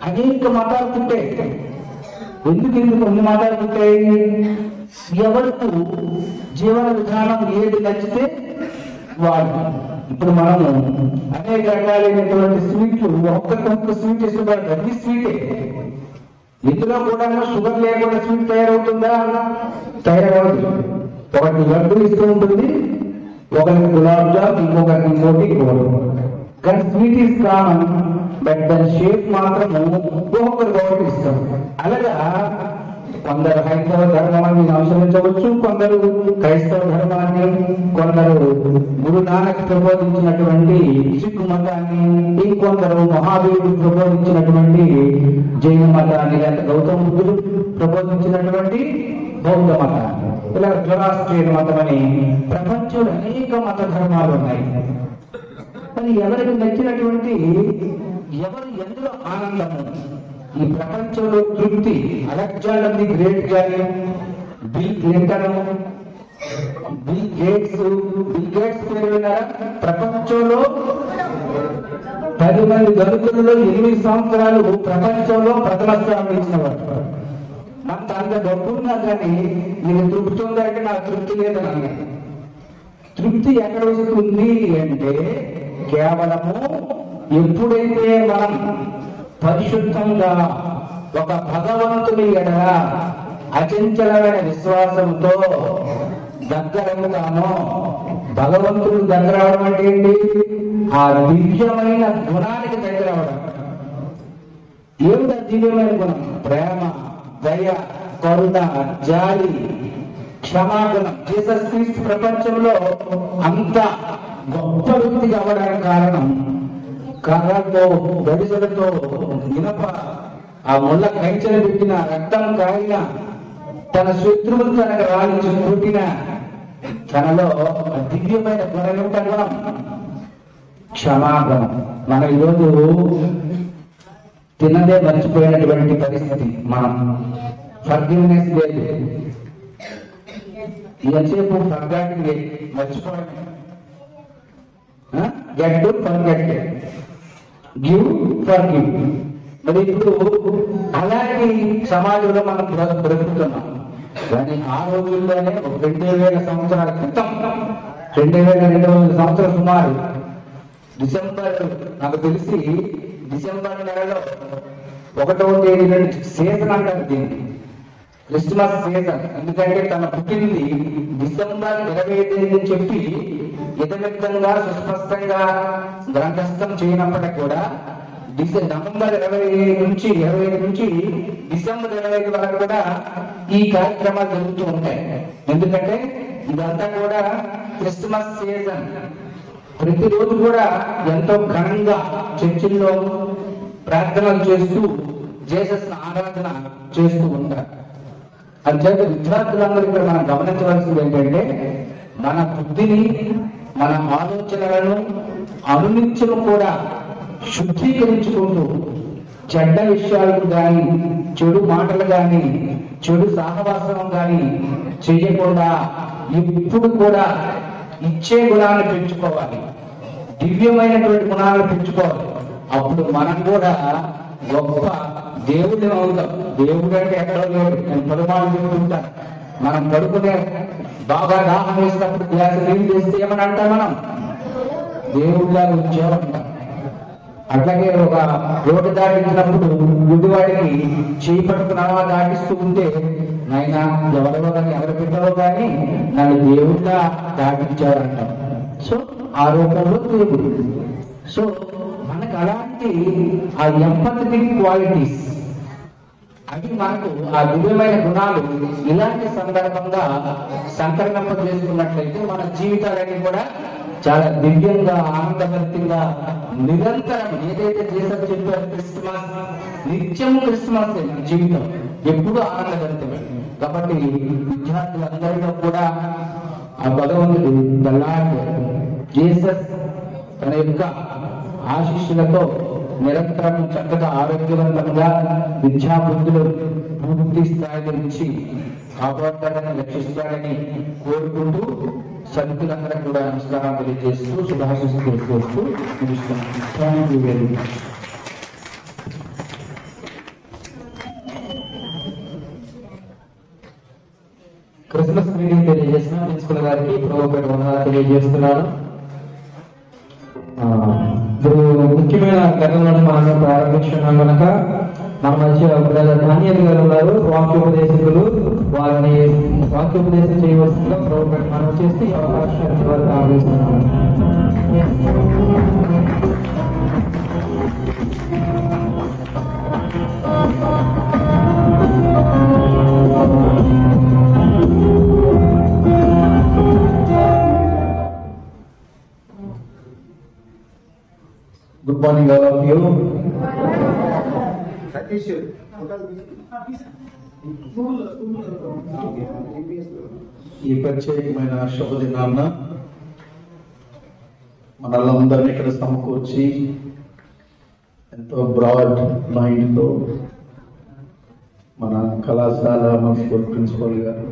అనేక మతాలు పుట్టాయి. ఎందుకు కొన్ని మతాలు పుట్టాయి? ఎవరికి జీవన విధానం ఏది నచ్చితే వాడు. ఇప్పుడు మనము అనేక రకాలైనటువంటి స్వీట్లు, ఒక్కొక్క స్వీట్ ఇష్టపడతారు, అన్ని స్వీటే. ఇందులో కూడా షుగర్ లేకుండా స్వీట్ తయారవుతుందా? తయారవుతుంది. ఒకటి లడ్డు ఇస్తూ ఉంటుంది, ఒకరికి గులాబ్ జామ్, ఇంకొకటి ఇంకోటి. కానీ స్వీట్ ఈస్ కామన్, బట్ దాని షేప్ మాత్రము ఒక్కొక్కరు ఇష్టం. అలాగా కొందరు హైందవ ధర్మాన్ని అనుసరించవచ్చు, కొందరు క్రైస్తవ ధర్మాన్ని, కొందరు గురు నానక్ ప్రబోధించినటువంటి సిక్కు మతాన్ని, ఇంకొందరు మహావీరుడు ప్రబోధించినటువంటి జైన మతాన్ని, లేదా గౌతమ బుద్ధుడు ప్రబోధించినటువంటి బౌద్ధ మతాన్ని, ఇలా జొరాస్ట్రియన్ మతం అని ప్రపంచంలో అనేక మత ధర్మాలు ఉన్నాయి. మరి ఎవరికి నచ్చినటువంటి, ఎవరు ఎందులో ఆనందము, ఈ ప్రపంచంలో తృప్తి. అలెగ్జాండర్ ది గ్రేట్ గాని, బిల్ క్లింటన్, బిల్ గేట్స్ పేరు విన్నారా? ప్రపంచంలో 10 మంది ధనికులలో 8 సంవత్సరాలు ప్రపంచంలో ప్రథమ స్థానం ఇచ్చినవాడు. నాకు అంత డబ్బున్నా కానీ నేను తృప్తి ఉందంటే నాకు తృప్తి లేదని అన్నాడు. తృప్తి ఎక్కడ వస్తుంది అంటే కేవలము ఎప్పుడైతే మనం పరిశుద్ధంగా ఒక భగవంతుని ఎడల అచంచలమైన విశ్వాసంతో దగ్గరవుతామో. భగవంతుడు దగ్గర అవడం అంటే ఏంటి? ఆ దివ్యమైన గుణానికి దగ్గర అవడం. ఏమిటా దివ్యమైన గుణం? ప్రేమ, దయ, కరుణ, జాలి, క్షమాగుణం. జీసస్ క్రీస్తు ప్రపంచంలో అంత గొప్ప వ్యక్తిగా అవ్వడానికి కారణం కర్రతో, గడిసెలతో, ఇనప ఆ ముళ్ళ కంచెలు పెట్టిన, రక్తం కాయిన, తన శత్రువులు తనకు రాలించి పుట్టిన తనలో దివ్యమైన గుణం ఏమిటా? గుణం క్షమాగుణం. మనం ఈరోజు తిన్నదే మర్చిపోయినటువంటి పరిస్థితి. మనం ఫర్గివ్నెస్ లేదు. ఎంతసేపు ఫర్గాటింగ్ మర్చిపోవడం. Get to forget, give forgive. మరి ఇప్పుడు అలాంటి సమాజంలో మనం బ్రతుకుతున్నాం. కానీ ఆ రోజుల్లోనే 2000 సంవత్సరాల క్రితం, 2200 సంవత్సరాల సుమారు డిసెంబర్, నాకు తెలిసి డిసెంబర్ నెలలో 1వ తేదీ సీజన్ అంటారు దీన్ని, క్రిస్మస్ సీజన్. ఎందుకంటే తన పుట్టింది డిసెంబర్ 25 అని చెప్పి యథమితంగా సుస్పష్టంగా గ్రంథస్థం చేయనప్పటికీ కూడా నవంబర్ 25 నుంచి డిసెంబర్ 25 వరకు కూడా ఈ కార్యక్రమాలు జరుగుతూ ఉంటాయి. ఎందుకంటే ఇదంతా కూడా క్రిస్మస్ సీజన్. ప్రతిరోజు కూడా ఎంతో ఘనంగా చర్చిల్లో ప్రార్థనలు చేస్తూ జీసస్ ఆరాధన చేస్తూ ఉంటారు. అంచేత విద్యార్థులందరూ ఇక్కడ మనం గమనించవలసింది ఏంటంటే, మన బుద్ధిని, మన ఆలోచనలను అనునిత్యం కూడా శుద్ధీకరించుకుంటూ చెడ్డ విషయాలకు కానీ, చెడు మాటలు కానీ, చెడు సహవాసం కానీ చేయకుండా ఇప్పుడు కూడా ఇచ్చే గుణాన్ని పెంచుకోవాలి, దివ్యమైనటువంటి గుణాలను పెంచుకోవాలి. అప్పుడు మనం కూడా గొప్ప దేవుడు అవుతాం. దేవుడు అంటే ఎక్కడో లేడు. నేను పలుమార్లు చెప్తుంటాను, మనం పడుకునే బాగా దాహం వేసినప్పుడు గ్లాస్ నీళ్ళు చేస్తే ఏమని అంటాం? మనం దేవుడిలాగా వచ్చామంటాం. అట్లాగే ఒక రోడ్డు దాటించినప్పుడు గుడ్డివాడికి చేయి పట్టుకున్నావా దాటిస్తూ ఉంటే, నాయన ఎవరో కానీ ఎవరు పెట్టారో కానీ నన్ను దేవుడిలా దాటించారంటాం. సో ఆ రూపంలో దేవుడు. సో మనకు అలాంటి ఆ ఎంపథెటిక్ క్వాలిటీస్, అవి మనకు ఆ దివ్యమైన గుణాలు ఇలాంటి సందర్భంగా సంకల్పింపజేసుకున్నట్లయితే మన జీవితాలన్నీ కూడా చాలా దివ్యంగా, ఆనందభరితంగా, నిరంతరం ఏదైతే జీసస్ చెప్పారు, క్రిస్మస్ నిత్యము క్రిస్మస్ మన జీవితం ఎప్పుడూ ఆనందభరితమే. కాబట్టి విద్యార్థులందరిలో కూడా ఆ భగవంతుడు జీసస్ తన యొక్క ఆశీస్సులతో నిరంతరం చక్కగా ఆరోగ్యవంతంగా విద్యాబుద్ధులు పూర్తి స్థాయి నుంచి కాపాడతాడని, రక్షిస్తాడని కోరుకుంటూ సభ్యులందరూ కూడా నమస్కారం తెలియజేస్తూ శుభాశీస్సులు తెలియజేస్తూ ముగిస్తున్నాను. Thank you very much. Christmas meeting తెలియజేసిన ప్రిన్సిపల్ గారికి ప్రభుత్వ వందనాలు తెలియజేస్తున్నాను. ఇప్పుడు ముఖ్యమైన ఘటనలను మనం ప్రారంభించున్నాం కనుక మన మధ్య బ్రదర్ ధాన్యలు గారు ఉన్నారు, వాక్యోపదేశకులు. వారిని వాక్యోపదేశం చేయవలసిందిగా ప్రభుత్వం మనం చేసి అవకాశాన్ని వారికి ఆలోచిస్తున్నాం. Morning all of you. ఈ ప్రత్యేకమైన శుభదినాన్న మనలందరినీ ఇక్కడ సమకూర్చి ఎంతో బ్రాడ్ మైండ్తో మన కళాశాల మన స్కూల్ ప్రిన్సిపల్ గారు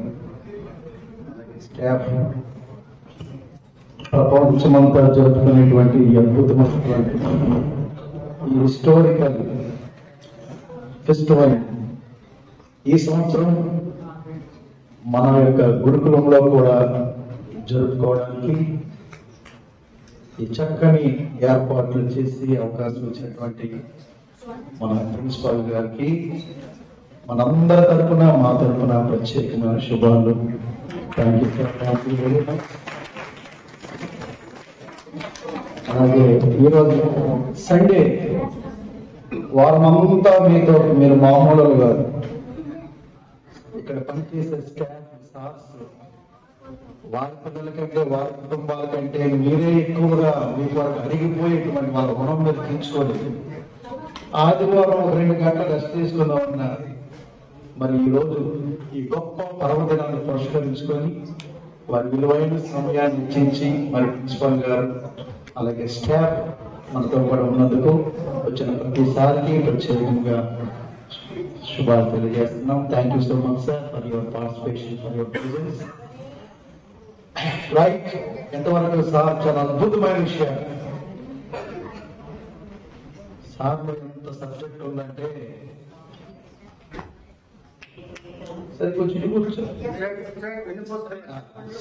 స్టాఫ్ ప్రపంచమంతా జరుపుకునేటువంటి ఈ అద్భుతమైనటువంటి ఈ హిస్టారికల్ ఫెస్టివల్ ఈ సంవత్సరం మన యొక్క గురుకులంలో కూడా జరుపుకోవడానికి ఈ చక్కని ఏర్పాట్లు చేసి అవకాశం ఇచ్చినటువంటి మన ప్రిన్సిపాల్ గారికి మనందరి తరఫున మా తరఫున ప్రత్యేకమైన శుభాలు. Thank you sir, thank you very much. అలాగే ఈరోజు సండే వారమంతా మీతో మీరు మామూలు గారు ఇక్కడ పనిచేసే స్టాఫ్ సార్స్ వారి పిల్లల కంటే వారి కుటుంబాల కంటే మీరే ఎక్కువగా మీకు వారికి అరిగిపోయేటువంటి వాళ్ళ రుణం మీరు తీర్చుకోలేదు. ఆదివారం 2 గంటలు రెస్ట్ తీసుకుందాం అన్నారు. మరి ఈరోజు ఈ గొప్ప పర్వదినాన్ని పురస్కరించుకొని వారి విలువైన సమయాన్ని ఇచ్చించి మరి ప్రిన్సిపల్ గారు అలాగే స్టాఫ్ మనతో కూడా ఉన్నందుకు వచ్చిన ప్రతిసారికి ప్రత్యేకంగా శుభాలు తెలియజేస్తున్నాం. Thank you so much sir for your participation, for your presence. Right, ఎంతవరకు సార్ చాలా అద్భుతమైన విషయాలు. సార్లో ఎంత సబ్జెక్ట్ ఉందంటే సరే కొంచెం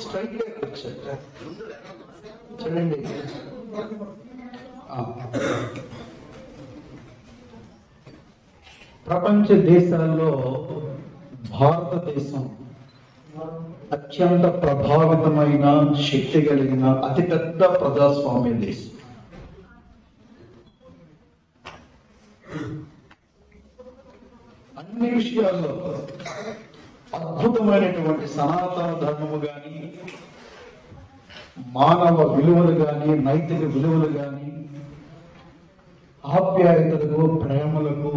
స్ట్రైక్ చూడండి. ప్రపంచ దేశాల్లో భారతదేశం అత్యంత ప్రభావితమైన శక్తి కలిగిన అతిపెద్ద ప్రజాస్వామ్య దేశం. అన్ని విషయాల్లో అద్భుతమైనటువంటి సనాతన ధర్మము గాని మానవ విలువలు గాని నైతిక విలువలు గాని ఆప్యాయతలకు ప్రేమలకు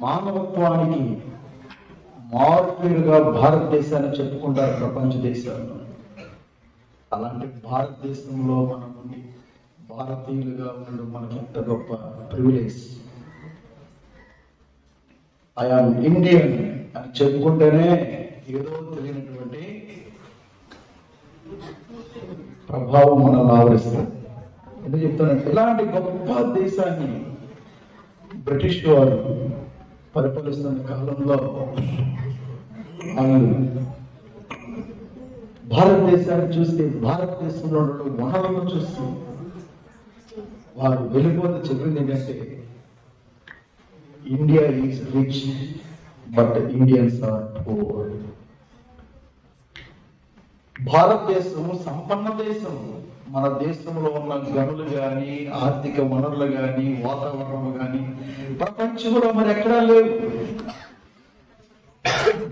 మానవత్వానికి మారుపేరుగా భారతదేశాన్ని చెప్పుకుంటారు ప్రపంచ దేశాల్లో. అలాంటి భారతదేశంలో మనం భారతీయులుగా ఉండడం మనకి ఎంత గొప్ప ప్రివిలేజ్. ఐఆమ్ ఇండియన్ అని చెప్పుకుంటేనే ఏదో తెలియనటువంటి ప్రభావం మనల్ని ఆవరిస్తుంది. ఎందుకు చెప్తానంటే ఇలాంటి గొప్ప దేశాన్ని బ్రిటిష్ వారు పరిపాలిస్తున్న కాలంలో వాళ్ళు భారతదేశాన్ని చూస్తే భారతదేశంలో ఉన్న వనరులను చూసి వారు వెలుగుతో చెప్పింది ఏంటంటే India is rich but Indians are poor. భారతదేశం సంపన్న దేశం. మన దేశంలో ఉన్న గనులు గాని ఆర్థిక వనరులు గాని వాతావరణం గాని ప్రపంచంలో మరి ఎక్కడా లేవు.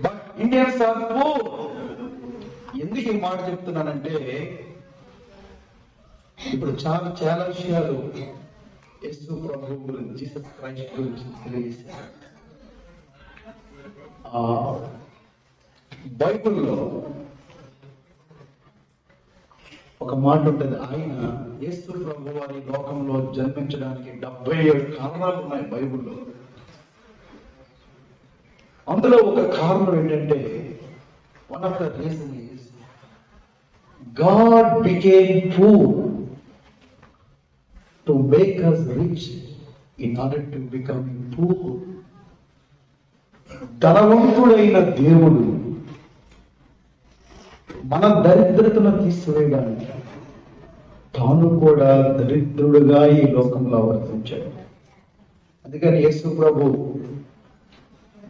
But Indians are poor. ఎందుకు ఈ మాట చెప్తున్నానంటే ఇప్పుడు చాలా విషయాలు యేసు ప్రభు గురించి జీసస్ క్రైస్ట్ గురించి తెలియజేశారు. బైబిల్లో ఒక మాట ఉంటుంది. ఆయన యేసు ప్రభు వారి లోకంలో జన్మించడానికి 77 కారణాలు ఉన్నాయి బైబిల్లో. అందులో ఒక కారణం ఏంటంటే one of the reason is God became poor to make us rich in order to become poor. ధనవంతుడైన దేవుడు మన దరిద్రతను తీసివేయడానికి తాను కూడా దరిద్రుడుగా ఈ లోకంలో వర్తించాడు. అందుకని యేసు ప్రభు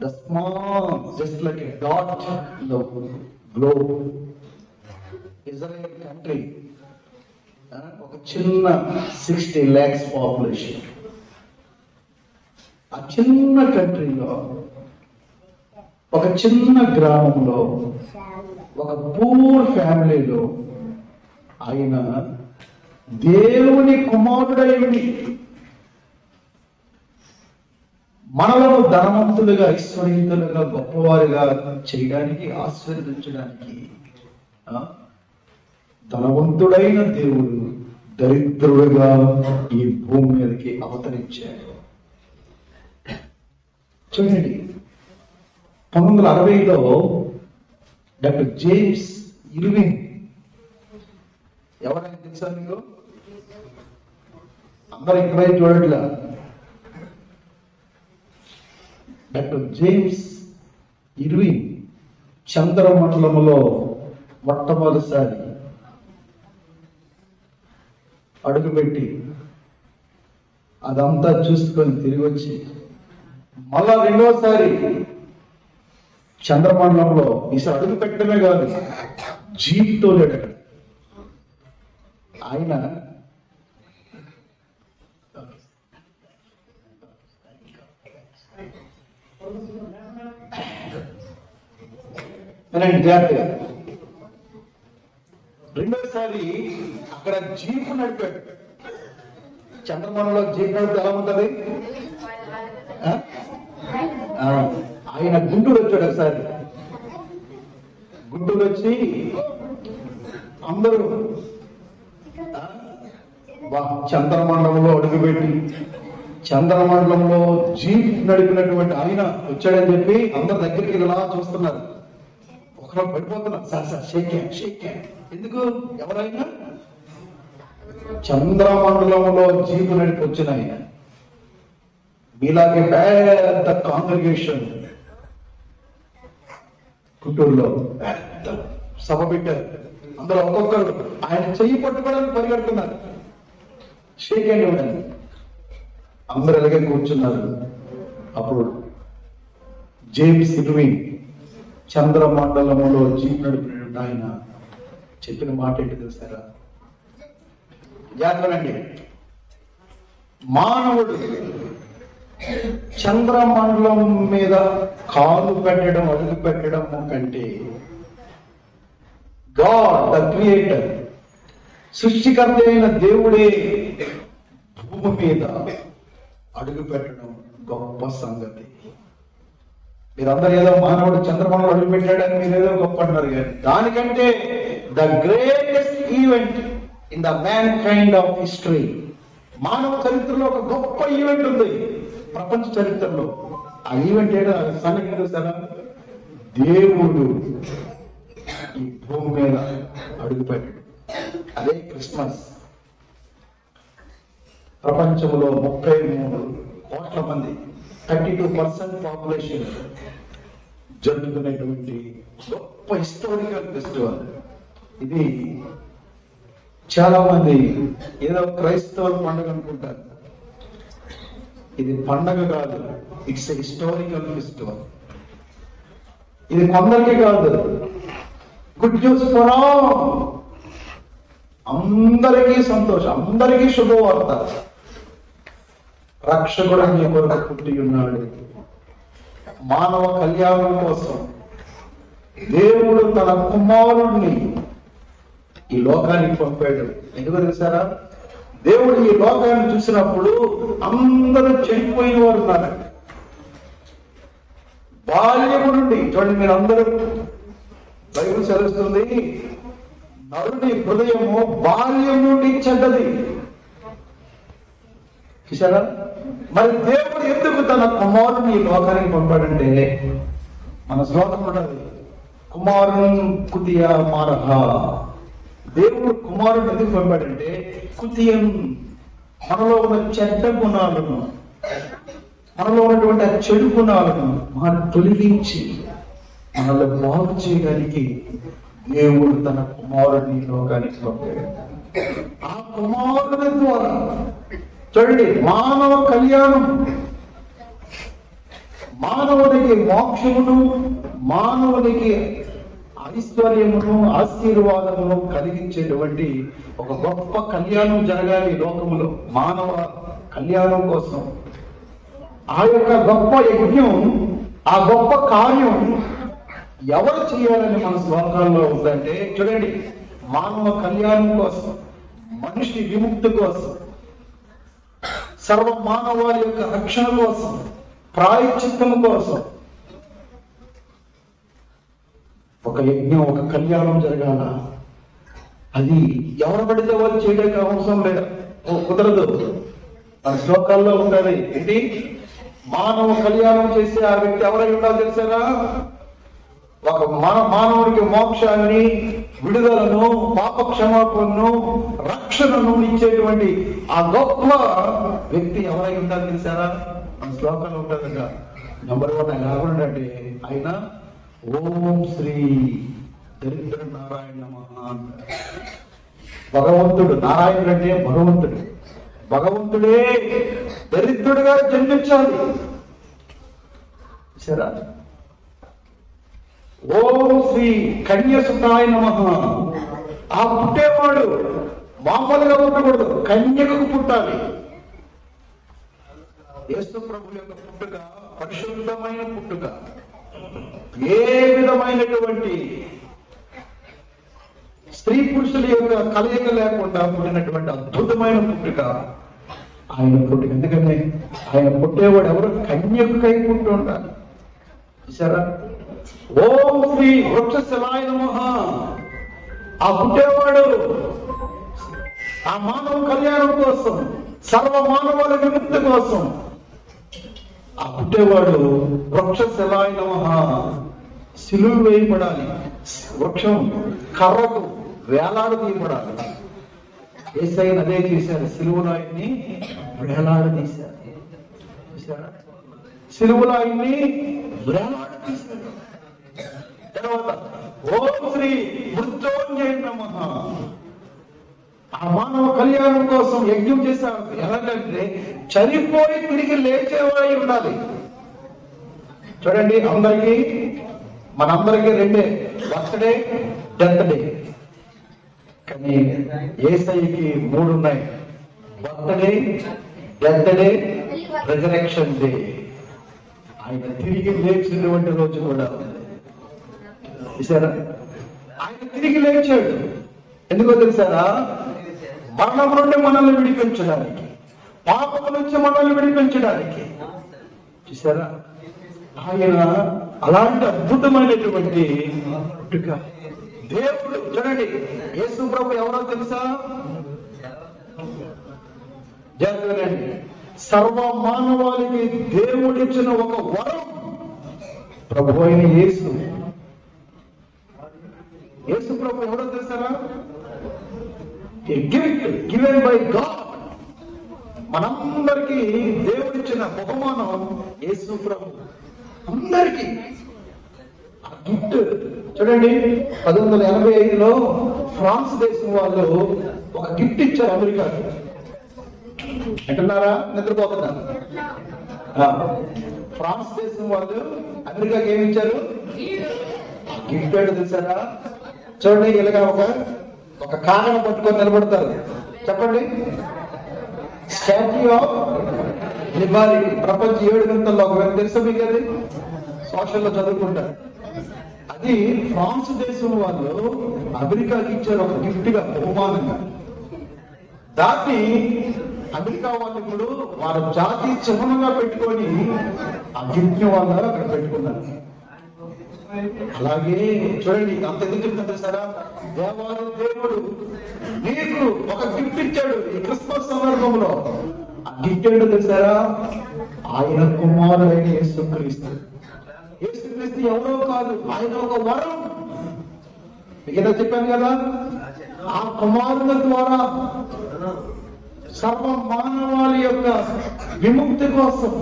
the small, just like a dot in the globe, Israel country, ఒక చిన్న 60 lakhs పాపులేషన్. ఆ చిన్న కంట్రీలో ఒక చిన్న గ్రామంలో ఒక పూర్ ఫ్యామిలీలో ఆయన దేవుని కుమారుడై మనలను ధనవంతులుగా, ఐశ్వర్యవంతులుగా, గొప్పవారిగా చేయడానికి, ఆశీర్వదించడానికి ధనవంతుడైన దేవుడు దరిద్రుడుగా ఈ భూమి మీదకి అవతరించాడు. చూడండి, 1960లో డాక్టర్ జేమ్స్ ఇర్విన్, ఎవరైనా తెలుసా మీకు? అందరూ ఇక్కడ చూడట్లా. డాక్టర్ జేమ్స్ ఇర్విన్ చంద్రమండలంలో మొట్టమొదటిసారి అడుగుపెట్టి అదంతా చూసుకొని తిరిగి వచ్చి మళ్ళా రెండోసారి చంద్రమండలంలో ఈసారి అడుగు పెట్టడమే కాదు, జీప్తో లేడు ఆయన. జాగ్రత్తగా రెండోసారి అక్కడ జీప్ నడిపాడు. చంద్రమండలంలో జీప్ నడిపితే ఎలా ఉంటది? ఆయన గుంటూరు వచ్చాడు ఒకసారి. గుంటూరు వచ్చి అందరూ చంద్రమండలంలో అడుగుపెట్టి చంద్రమండలంలో జీప్ నడిపినటువంటి ఆయన వచ్చాడని చెప్పి అందరి దగ్గరికి ఇలా చూస్తున్నారు. ఒకరు పడిపోతున్నారు, sir sir shake hand, shake hand. ఎందుకు? ఎవరైనా చంద్రమండలంలో జీపు నడిపి వచ్చిన ఆయన. మీలాగే పెద్ద కాంగ్రిగేషన్ గుంటూరులో పెద్ద సభ పెట్టారు. అందరూ ఒక్కొక్కరు ఆయన చెయ్యి పట్టుకోవడానికి పరిగెడుతున్నారు, షేక్ హ్యాండ్ ఇవ్వడానికి. అందరూ అలాగే కూర్చున్నారు. అప్పుడు జేమ్స్ ఇర్విన్ చంద్రమండలంలో జీప్ నడిపిన ఆయన చెప్పిన మాట ఏంటి తెలుసారా? జాగ్రత్త, మానవుడు చంద్రమండలం మీద కాలు పెట్టడం, అడుగు పెట్టడం కంటే గాడ్ ద క్రియేటర్, సృష్టికర్త అయిన దేవుడే భూమి మీద అడుగు పెట్టడం గొప్ప సంగతి. మీరందరూ ఏదో మానవుడు చంద్రమండలం అడుగు పెట్టాడని మీరు ఏదో గొప్ప అన్నారు, కానీ దానికంటే the greatest event in the man kind of history, మానవ చరిత్రలో ఒక గొప్ప ఈవెంట్ ఉంది ప్రపంచ చరిత్రలో. ఆ ఈవెంట్ ఏదో సంగతి తెలుసారా? దేవుడు ఈ భూమి మీద అడుగుపెట్టాడు. అదే క్రిస్మస్. ప్రపంచంలో 33 కోట్ల మంది, 32% పాపులేషన్ జరుపుకునేటువంటి గొప్ప హిస్టారికల్ ఫెస్టివల్ ఇది. చాలా మంది ఏదో క్రైస్తవ పండుగ అనుకుంటారు. ఇది పండగ కాదు, ఇట్స్ ఎ హిస్టారికల్ ఫెస్టివల్. ఇది కొందరికి కాదు, గుడ్ న్యూస్ ఫర్ ఆల్, అందరికీ సంతోషం, అందరికీ శుభవార్త. రక్షకుడు నీ కొరకు పుట్టి ఉన్నాడు. మానవ కళ్యాణం కోసం దేవుడు తన కుమారుణ్ణి ఈ లోకానికి పంపాడు. ఎందుకు తెలుసారా? దేవుడు ఈ లోకాన్ని చూసినప్పుడు అందరూ చెడిపోయిన వారు ఉన్నారు. బాల్యము నుండి చూడండి, మీరు అందరూ బైబిల్ చదువుతుంది, నరుని హృదయము బాల్యం నుండి చెడ్డది. చూసారా? మరి దేవుడు ఎందుకు తన కుమారుని ఈ లోకానికి పంపాడంటే, మన శ్లోకం ఉన్నది, కుమారుని కుతియా మారహ. దేవుడు కుమారుడు ఎందుకు పంపాడంటే, కుతియం, మనలో ఉన్న చెడ్డ గుణాలను, మనలో ఉన్నటువంటి ఆ చెడు గుణాలను మనం తొలగించి మనల్ని బాగు చేయడానికి దేవుడు తన కుమారుడిని లోకానికి పంపాడు. ఆ కుమారుడి ద్వారా చూడండి, మానవ కళ్యాణం, మానవునికి మోక్షమును, మానవునికి ఐశ్వర్యమును, ఆశీర్వాదమును కలిగించేటువంటి ఒక గొప్ప కళ్యాణం జరగాలి లోకములో. మానవ కళ్యాణం కోసం ఆ యొక్క గొప్ప యజ్ఞం, ఆ గొప్ప కార్యం ఎవరు చేయాలని మన శ్లోకాల్లో ఉందంటే, చూడండి, మానవ కళ్యాణం కోసం, మనిషి విముక్తి కోసం, సర్వ మానవాళి యొక్క రక్షణ కోసం ప్రాయశ్చిత్తము కోసం ఒక యజ్ఞం, ఒక కళ్యాణం జరగాల. అది ఎవరు పడితే వాళ్ళు చేయడానికి అవసరం లేదు, కుదరదు. మన శ్లోకాల్లో ఉండాలి ఏంటి, మానవ కళ్యాణం చేసే ఆ వ్యక్తి ఎవరై ఉండాలో తెలిసారా? ఒక మానవుడికి మోక్షాన్ని, విడుదలను, పాప క్షమాపణను, రక్షణను ఇచ్చేటువంటి ఆ గొప్ప వ్యక్తి ఎవరై ఉండాలో తెలిసారా? మన శ్లోకాలు ఉంటుందట. నెంబర్ 1 ఆయన ఎవరంటే ఆయన ఓం శ్రీ దరిద్ర నారాయణ నమః. భగవంతుడు, నారాయణుడు అంటే భగవంతుడు. భగవంతుడే దరిద్రుడిగా జన్మించాలి. సరే, ఓం శ్రీ కన్యసుతాయ నమః. ఆ పుట్టేవాడు మామూలుగా పుట్టకూడదు, కన్యకు పుట్టాలి. యేసు ప్రభు యొక్క పుట్టుక పరిశుద్ధమైన పుట్టుక, ఏ విధమైనటువంటి స్త్రీ పురుషుల యొక్క కలయిక లేకుండా పుట్టినటువంటి అద్భుతమైన పుట్టుక ఆయన పుట్టుక. ఎందుకంటే ఆయన పుట్టేవాడు ఎవరు? కన్యకై పుట్టి ఉండాలి. చూసారా? ఓం శ్రీ వృక్షశిలాయ నమః. ఆ పుట్టేవాడు ఆ మానవ కళ్యాణం కోసం, సర్వ మానవాల విముక్తి కోసం ఆ పుట్టేవాడు వృక్షశిలాయ నమః. సిలువ వేయబడాలి, వృక్షం కర్రకు వేలాడదీయబడాలి. యేసయ్య అదే చేశారు, సిలువలో ఆయన్ని వేలాడదీశారు. చూసారా? సిలువలో ఆయన్ని వేలాడదీశారు. తర్వాత ఓం శ్రీ మృత్యోంజయ నమః. ఆ మానవ కళ్యాణం కోసం యజ్ఞం చేశారు. ఎలాగంటే చనిపోయి తిరిగి లేచేవాయి ఉండాలి. చూడండి, అందరికీ మనందరికీ 2 బర్త్డే, డెత్ డే. కానీ యేసయ్యకి 3 ఉన్నాయి: birthday, death day, resurrection day. ఆయన తిరిగి లేచినటువంటి రోజు కూడా చూసారా? ఆయన తిరిగి లేచాడు. ఎందుకో తెలుసారా? మరణం నుండి మనల్ని విడిపించడానికి, పాపం నుంచి మనల్ని విడిపించడానికి. చూసారా? ఆయన అలాంటి అద్భుతమైనటువంటి పుట్టుక. దేవుడు చూడండి, యేసు ప్రభు ఎవరో తెలుసా? జాగ్రత్త, సర్వ మానవాళికి దేవుడిచ్చిన ఒక వరం ప్రభు అయిన యేసు. యేసు ప్రభు ఎవరో తెలుసారా? Gift given by God. మనందరికీ దేవుడిచ్చిన బహుమానం యేసు ప్రభు. అందరికీ ఆ గిఫ్ట్. చూడండి, 1885లో ఫ్రాన్స్ దేశం వాళ్ళు ఒక గిఫ్ట్ ఇచ్చారు అమెరికాకి. అంటున్నారా? నిద్రపోతున్నారు. ఫ్రాన్స్ దేశం వాళ్ళు అమెరికాకి ఏమి ఇచ్చారు? గిఫ్ట్ ఏంటో తెలుసారా? చూడండి, ఇలాగా ఒక కారణం పట్టుకొని నిలబడతారు. చెప్పండి. Statue of Liberty. ప్రపంచ 7 గంటల్లో ఒక తెలుసా మీకు? అది సోషల్లో చదువుకుంటారు. అది ఫ్రాన్స్ దేశం వాళ్ళు అమెరికాకి ఇచ్చారు ఒక గిఫ్ట్ గా, బహుమానంగా. దాన్ని అమెరికా వాళ్ళు ఇప్పుడు వారి జాతి చిహ్నంగా పెట్టుకొని ఆ గిఫ్ట్ వాళ్ళు అక్కడ పెట్టుకున్నారు. అలాగే చూడండి, అంత ఎందుకు చెప్తుంటే సారా, దేవాలయ దేవుడు నీకు ఒక గిఫ్ట్ ఇచ్చాడు ఈ క్రిస్మస్ సందర్భంలో. ఆ గిఫ్ట్ ఏంటో తెలుసారా? ఆయన కుమారుడైన యేసుక్రీస్తు. యేసుక్రీస్తు ఎవరో కాదు, ఆయన ఒక వరం. ఏదో చెప్పాను కదా, ఆ కుమారుల ద్వారా సర్వ మానవాళి యొక్క విముక్తి కోసం,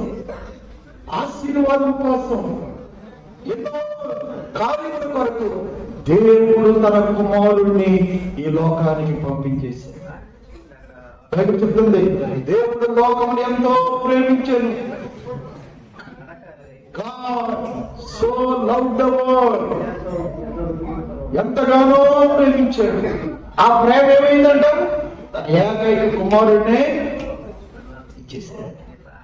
ఆశీర్వాదం కోసం, ఎన్నో కార్యముల కొరకు దేవుడు తన కుమారుణ్ణి ఈ లోకానికి పంపించేశాడు. బైబిల్ చెప్తుంది, దేవుడు లోకముని ఎంతో ప్రేమించాడు. God so loved the world. ఎంతగానో ప్రేమించాడు. ఆ ప్రేమ ఏమైందంట? తన ఏకైక కుమారుడినే ఇచ్చేసాడు.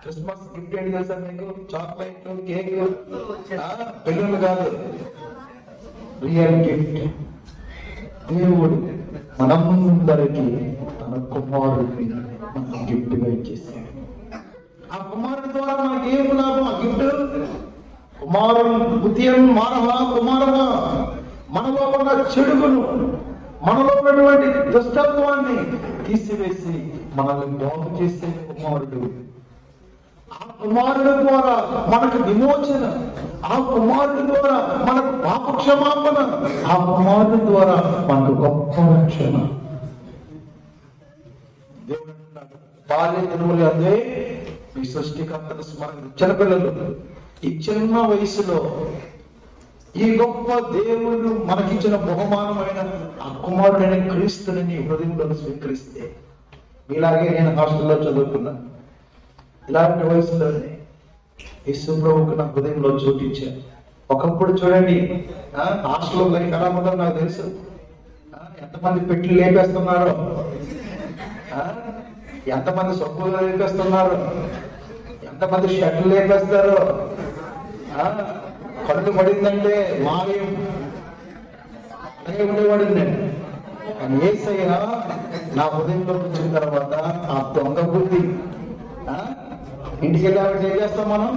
క్రిస్మస్ గిఫ్ట్ ఏంటి తెలుసా మీకు? చాక్లెట్, కేక్, పిల్లలు కాదు, రియల్ గిఫ్ట్. దేవుడు మనందరికీ తన కుమారుడిని మనకు గిఫ్ట్ గా ఇచ్చేసాడు. ఆ కుమారుడి ద్వారా మనకి ఏం లాభం? గిఫ్ట్ కుమారుడు బుద్ధియన్ మానవ కుమారవ మనలో ఉన్న చెడుగును మనలో ఉన్నటువంటి దుష్టత్వాన్ని తీసివేసి మనల్ని బాగు చేసే కుమారుడు. ఆ కుమారుడు ద్వారా మనకు విమోచన, ఆ కుమారుడు ద్వారా మనకు పాప క్షమాపణ, ఆ కుమారుడు ద్వారా మనకు గొప్ప రక్షణ. దేవుడు అంటున్నాడు, బాల్య దినములు అదే మీ సృష్టికర్తను స్మరణ. చిన్నపిల్లలు ఈ చిన్న వయసులో ఈ గొప్ప దేవుడు మనకిచ్చిన బహుమానమైన ఆ కుమారుడైన క్రీస్తుని నీ హృదయంలో స్వీకరిస్తే, మీలాగే నేను హాస్టల్లో చదువుకున్నాను. ఇలాంటి వయసులోనే యేసు ప్రభువుకు నా హృదయంలో చోటించాను. ఒకప్పుడు చూడండి హాస్టల్లో లైఫ్ ఎలా ఉందో నాకు తెలుసు. ఎంతమంది పెట్లు లేపేస్తున్నారో, ఎంతమంది సబ్బులు లేపేస్తున్నారో, ఎంతమంది షర్ట్లు లేపేస్తారో, కళ్ళు పడిందంటే మాయం అలాగే ఉండేవాడింది నేను. కానీ యేసయ్య నా హృదయంలో వచ్చిన తర్వాత ఆ దొంగ బుద్ధి, ఇంటికి వెళ్ళి ఏం చేస్తాం మనం?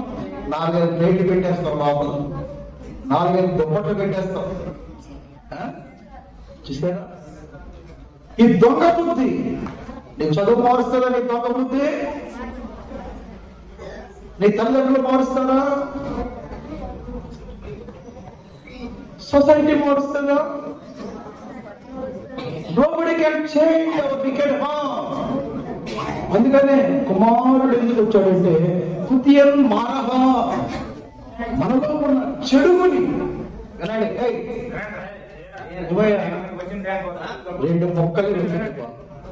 4-5 ప్లేట్లు పెట్టేస్తాం, లోపల 4-5 దుప్పట్లు పెట్టేస్తాం. చూసారా ఈ దొంగ బుద్ధి? నీ చదువు మారుస్తుందా నీ దొంగ బుద్ధి? నీ తల్లిదండ్రులు మారుస్తారా? Society మారుస్తుందా? Nobody can change our wicked heart. అందుకనే కుమారుడు ఎందుకు వచ్చాడంటే కుతియన్ మానవ మనలో ఉన్న చెడుగుని వినండి. 2 మొక్కలు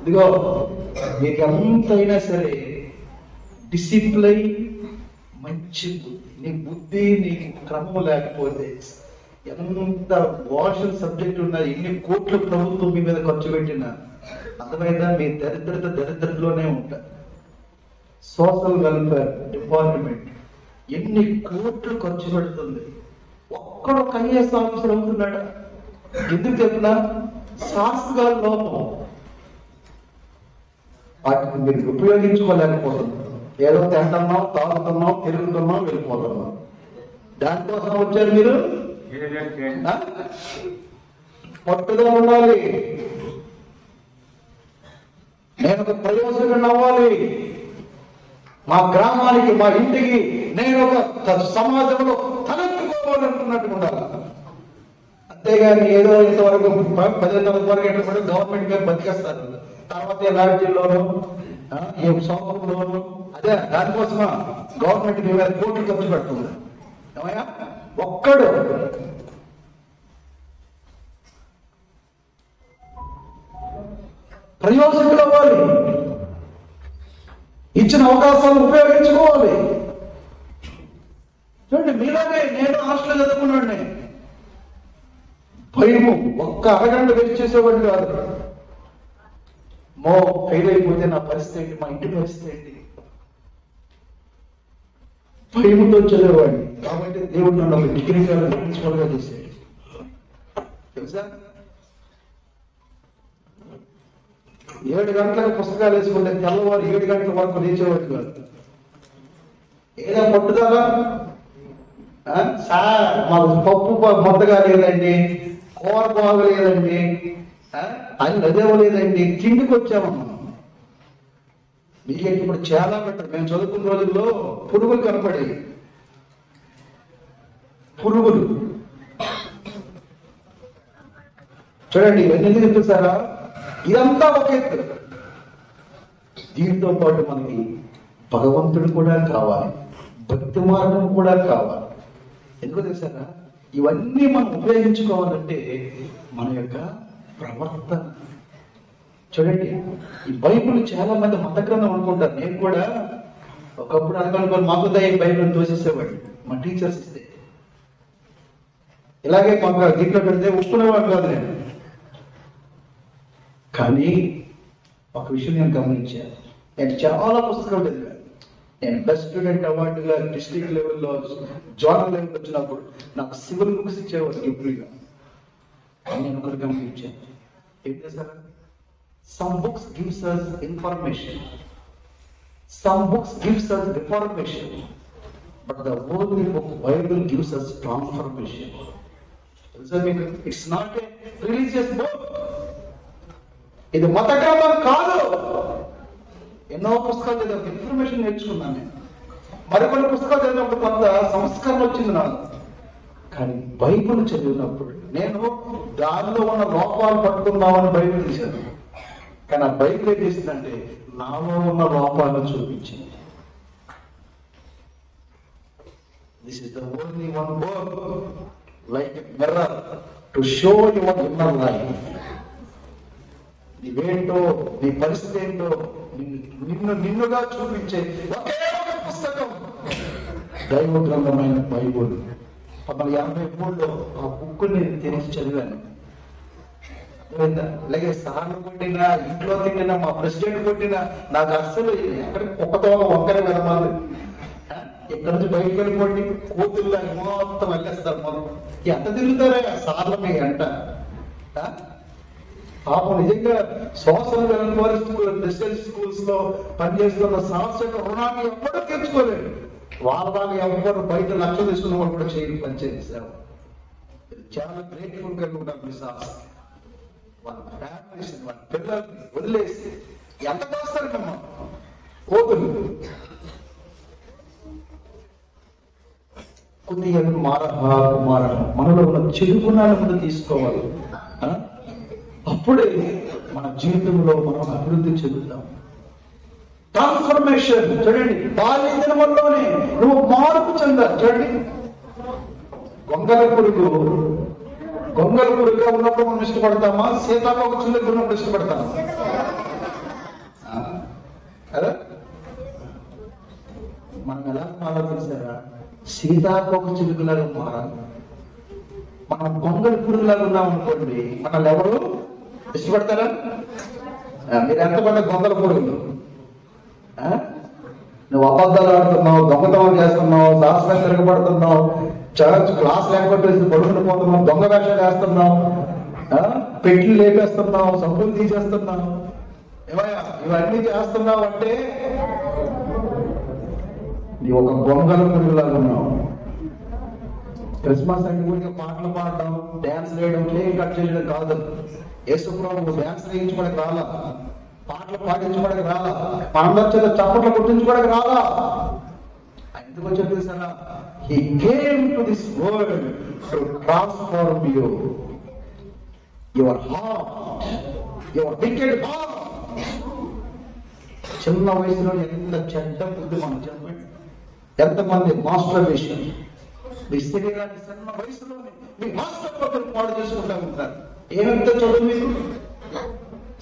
ఇదిగో, మీకు ఎంతైనా సరే డిసిప్లైన్ మంచి బుద్ధి, నీ బుద్ధి నీకు క్రమం లేకపోతే ఎంత వాషల్ సబ్జెక్ట్ ఉన్నా, ఎన్ని కోట్ల ప్రభుత్వం మీ మీద ఖర్చు పెట్టినా అర్థమైందా? మీ దరిద్రతలోనే ఉంటారు. సోషల్ వెల్ఫేర్ డిపార్ట్మెంట్ ఎన్ని కోట్లు ఖర్చు పెడుతుంది, ఒక్కడొక్క ఐఏఎస్ ఆఫీసర్ అవుతున్నాడా? ఎందుకు చెప్పినా శాస్త్రగా లోపం. వాటిని మీరు ఉపయోగించుకోలేకపోతున్నాం. ఏదో తింటున్నాం, తాగుతున్నాం, తిరుగుతున్నాం, వెళ్ళిపోతున్నాం. దానికోసం వచ్చారు మీరు. పట్టుదల ఉండాలి. నేను ఒక ప్రయోజకుడిని అవ్వాలి. మా గ్రామానికి, మా ఇంటికి నేను ఒక సమాజంలో తలెత్తుకోవాలనుకున్నట్టు ఉండాలి. అంతేగాని ఏదో ఇంతవరకు 10 వరకు ఎటువంటి గవర్నమెంట్ గారు బతికేస్తారు, తర్వాత లాడ్జీల్లోనూ ఈ సోపంలోనూ అదే దానికోసమా గవర్నమెంట్ మీ మీద కోట్లు ఖర్చు పెడుతుంది. ఏమయ్యా ఒక్కడు ప్రయోజకులు అవ్వాలి. ఇచ్చిన అవకాశాలను ఉపయోగించుకోవాలి. చూడండి, మీలాగే నేను హాస్టల్ చదువుకున్నాడు. భయము, ఒక్క అరగంట వేస్ట్ చేసేవాడిని కాదు. ఫెయిల్ అయిపోతే నా పరిస్థితి ఏంటి, మా ఇంటి పరిస్థితి ఏంటి, భయముతో చదివేవాడిని. కాబట్టి దేవుడు నన్ను ఒక డిగ్రీ ప్రిన్సిపల్ గా చేశాడు. తెలుసా, 7 గంటలకు పుస్తకాలు వేసుకుంటే తెల్లవారు 7 గంటల వరకు లేచేవాడు కాదు. ఏదో పట్టుదల, సార్ మాకు పప్పు మొత్తగా లేదండి, కూర బాగలేదండి, అది అదేవలేదండి, కిందికి వచ్చామమ్మా. మీకు ఇప్పుడు చాలా బెటర్. మేము చదువుకున్న రోజుల్లో పురుగులు కనపడేవి. పురుగులు చూడండి, ఇవన్నీ చెప్పేశారా? ఇదంతా ఒక ఎత్తు. దీంతో పాటు మనకి భగవంతుడు కూడా కావాలి, భక్తి మార్గం కూడా కావాలి. ఎందుకో తెలుసారా? ఇవన్నీ మనం ఉపయోగించుకోవాలంటే మన యొక్క ప్రవర్తన. చూడండి, ఈ బైబిల్ చాలా మంది మత గ్రంథం అనుకుంటారు. నేను కూడా ఒకప్పుడు అనుకోని మాకు బైబిల్ తోసేసేవాడు మా టీచర్స్ ఇస్తే. ఇలాగే మాకు దీంట్లో పెడితే ఒప్పుకునేవాడు కాదు నేను. కానీ ఒక విషయం నేను గమనించాను. నేను చాలా పుస్తకాలు చదివాను. నేను బెస్ట్ స్టూడెంట్ అవార్డుగా డిస్ట్రిక్ట్ లెవెల్లో, జోనల్ లెవెల్ వచ్చినప్పుడు నాకు సివిల్ బుక్స్ ఇచ్చేవాడు ఎప్పుడుగా. నేను ఒకటి గమనించాను. ఏం చేశారు? Some books gives us information, some books gives us reformation. But the Holy Book, Bible gives us transformation. It's not a religious book. ఇది మత గ్రంథం కాదు. ఎన్నో పుస్తకాలు చదివి ఇన్ఫర్మేషన్ నేర్చుకున్నాను నేను. మరికొన్ని పుస్తకాలు చదివినప్పుడు కొంత సంస్కరణ వచ్చింది నాకు. కానీ బైబిల్ చదివినప్పుడు నేను దానిలో ఉన్న లోపాలు పట్టుకున్నామని బైబిల్ తీశాను. కానీ ఆ బైబిల్ ఏం చేసిందంటే నాలో ఉన్న లోపాలను చూపించింది. This is the only one book, like a mirror, to show your inner life. నీవేంటో, నీ పరిస్థితి ఏంటో నిన్నుగా చూపించే ఒకే ఒక పుస్తకం దైవ గ్రంథమైన బైబుల్. 1983లో ఆ బుక్ నేను తెరిచి చదివాను. అలాగే సార్లు కొట్టినా, ఇంట్లో తిట్టినా, మా ప్రెసిడెంట్ కొట్టినా నాకు అస్సలు ఎక్కడికి కుక్కతో ఒక్కరే వెళ్ళమాలి. ఎక్కడి నుంచి బయటకు వెళ్ళిపోండి, కూతుర్లా మొత్తం వెళ్ళేస్తారు. మొత్తం ఎంత తిరుగుతారా సార్ల మీ అంట. పాపం నిజంగా సోషల్ వెల్ఫేర్ రెసిడెన్షియల్ స్కూల్స్ లో పనిచేస్తున్న సార్స్ యొక్క రుణాన్ని ఎవ్వరూ తెచ్చుకోలేదు. వాళ్ళలాగా ఎవరు బయట లక్షలు తీసుకున్న వాళ్ళు కూడా చేయడం పనిచేశారు. చాలా గ్రేట్ఫుల్ గా ఉంటాం మీ సార్స్. వాళ్ళ ఫ్యామిలీస్, వాళ్ళ పిల్లల్ని వదిలేసి ఎంత చేస్తారు కమ్మా కోతులు. కొద్దిగా మారడం, మనలో ఉన్న చెడు గుణాలను ముందు తీసుకోవాలి. అప్పుడే మన జీవితంలో మనం అభివృద్ధి చెందుతాం. ట్రాన్స్ఫర్మేషన్ చూడండి, బాల్య దినముల్లోనే నువ్వు మార్పు చెందాలి. చూడండి, గొంగల పురుగుగా ఉన్నప్పుడు మనం ఇష్టపడతామా, సీతాకోక చిలుక ఉన్నప్పుడు ఇష్టపడతామా? కదా, మనం ఎలా మారాలి తెలుసారా? సీతాకోక చిలుకలాగా మారాలి. మనం గొంగల పురుగులాగా ఉన్నాం అనుకోండి, మనల్ని ఎవరు ఇష్టపడతారా? మీరు ఎంతమంది గొంగల పురుగులు? నువ్వు అబద్ధాలు ఆడుతున్నావు, దొంగతనం చేస్తున్నావు, శాస్త్రం తిరగబడుతున్నావు, చర్చ్ క్లాస్ లేకపోతే పడుకుని పోతున్నావు, దొంగ వేషాలు వేస్తున్నావు, పెట్లు లేపేస్తున్నావు, సబ్బులు తీసేస్తున్నావు, ఏమయ్యా ఇవన్నీ చేస్తున్నావు అంటే నీ ఒక గొంగల పురుగులాగా ఉన్నావు. క్రిస్మస్ అంటే కూడా పాటలు పాడడం, డ్యాన్స్ వేయడం, కేక్ కట్ చేయడం కాదు. యేసుప్రభు డ్యాన్స్ వేయించుకోవడానికి రాలా, పాటలు పాటించుకోవడానికి రాలా, మనందరి చేత చప్పట్లు కొట్టించుకోవడానికి రాలా. ఎందుకు వచ్చి తెలుసారా? He came to this world to transform you, your heart, your wicked heart. చిన్న వయసులో ఎంత చెడ్డ బుద్ధి మనం చెప్పండి. ఎంతమంది మాస్టర్ విషయం మీ శరీరాన్ని చిన్న వయసులోనే మీ మాస్టర్ పక్కన పాడు చేసుకుంటా ఉంటారు. ఏమంత చదువు మీకు?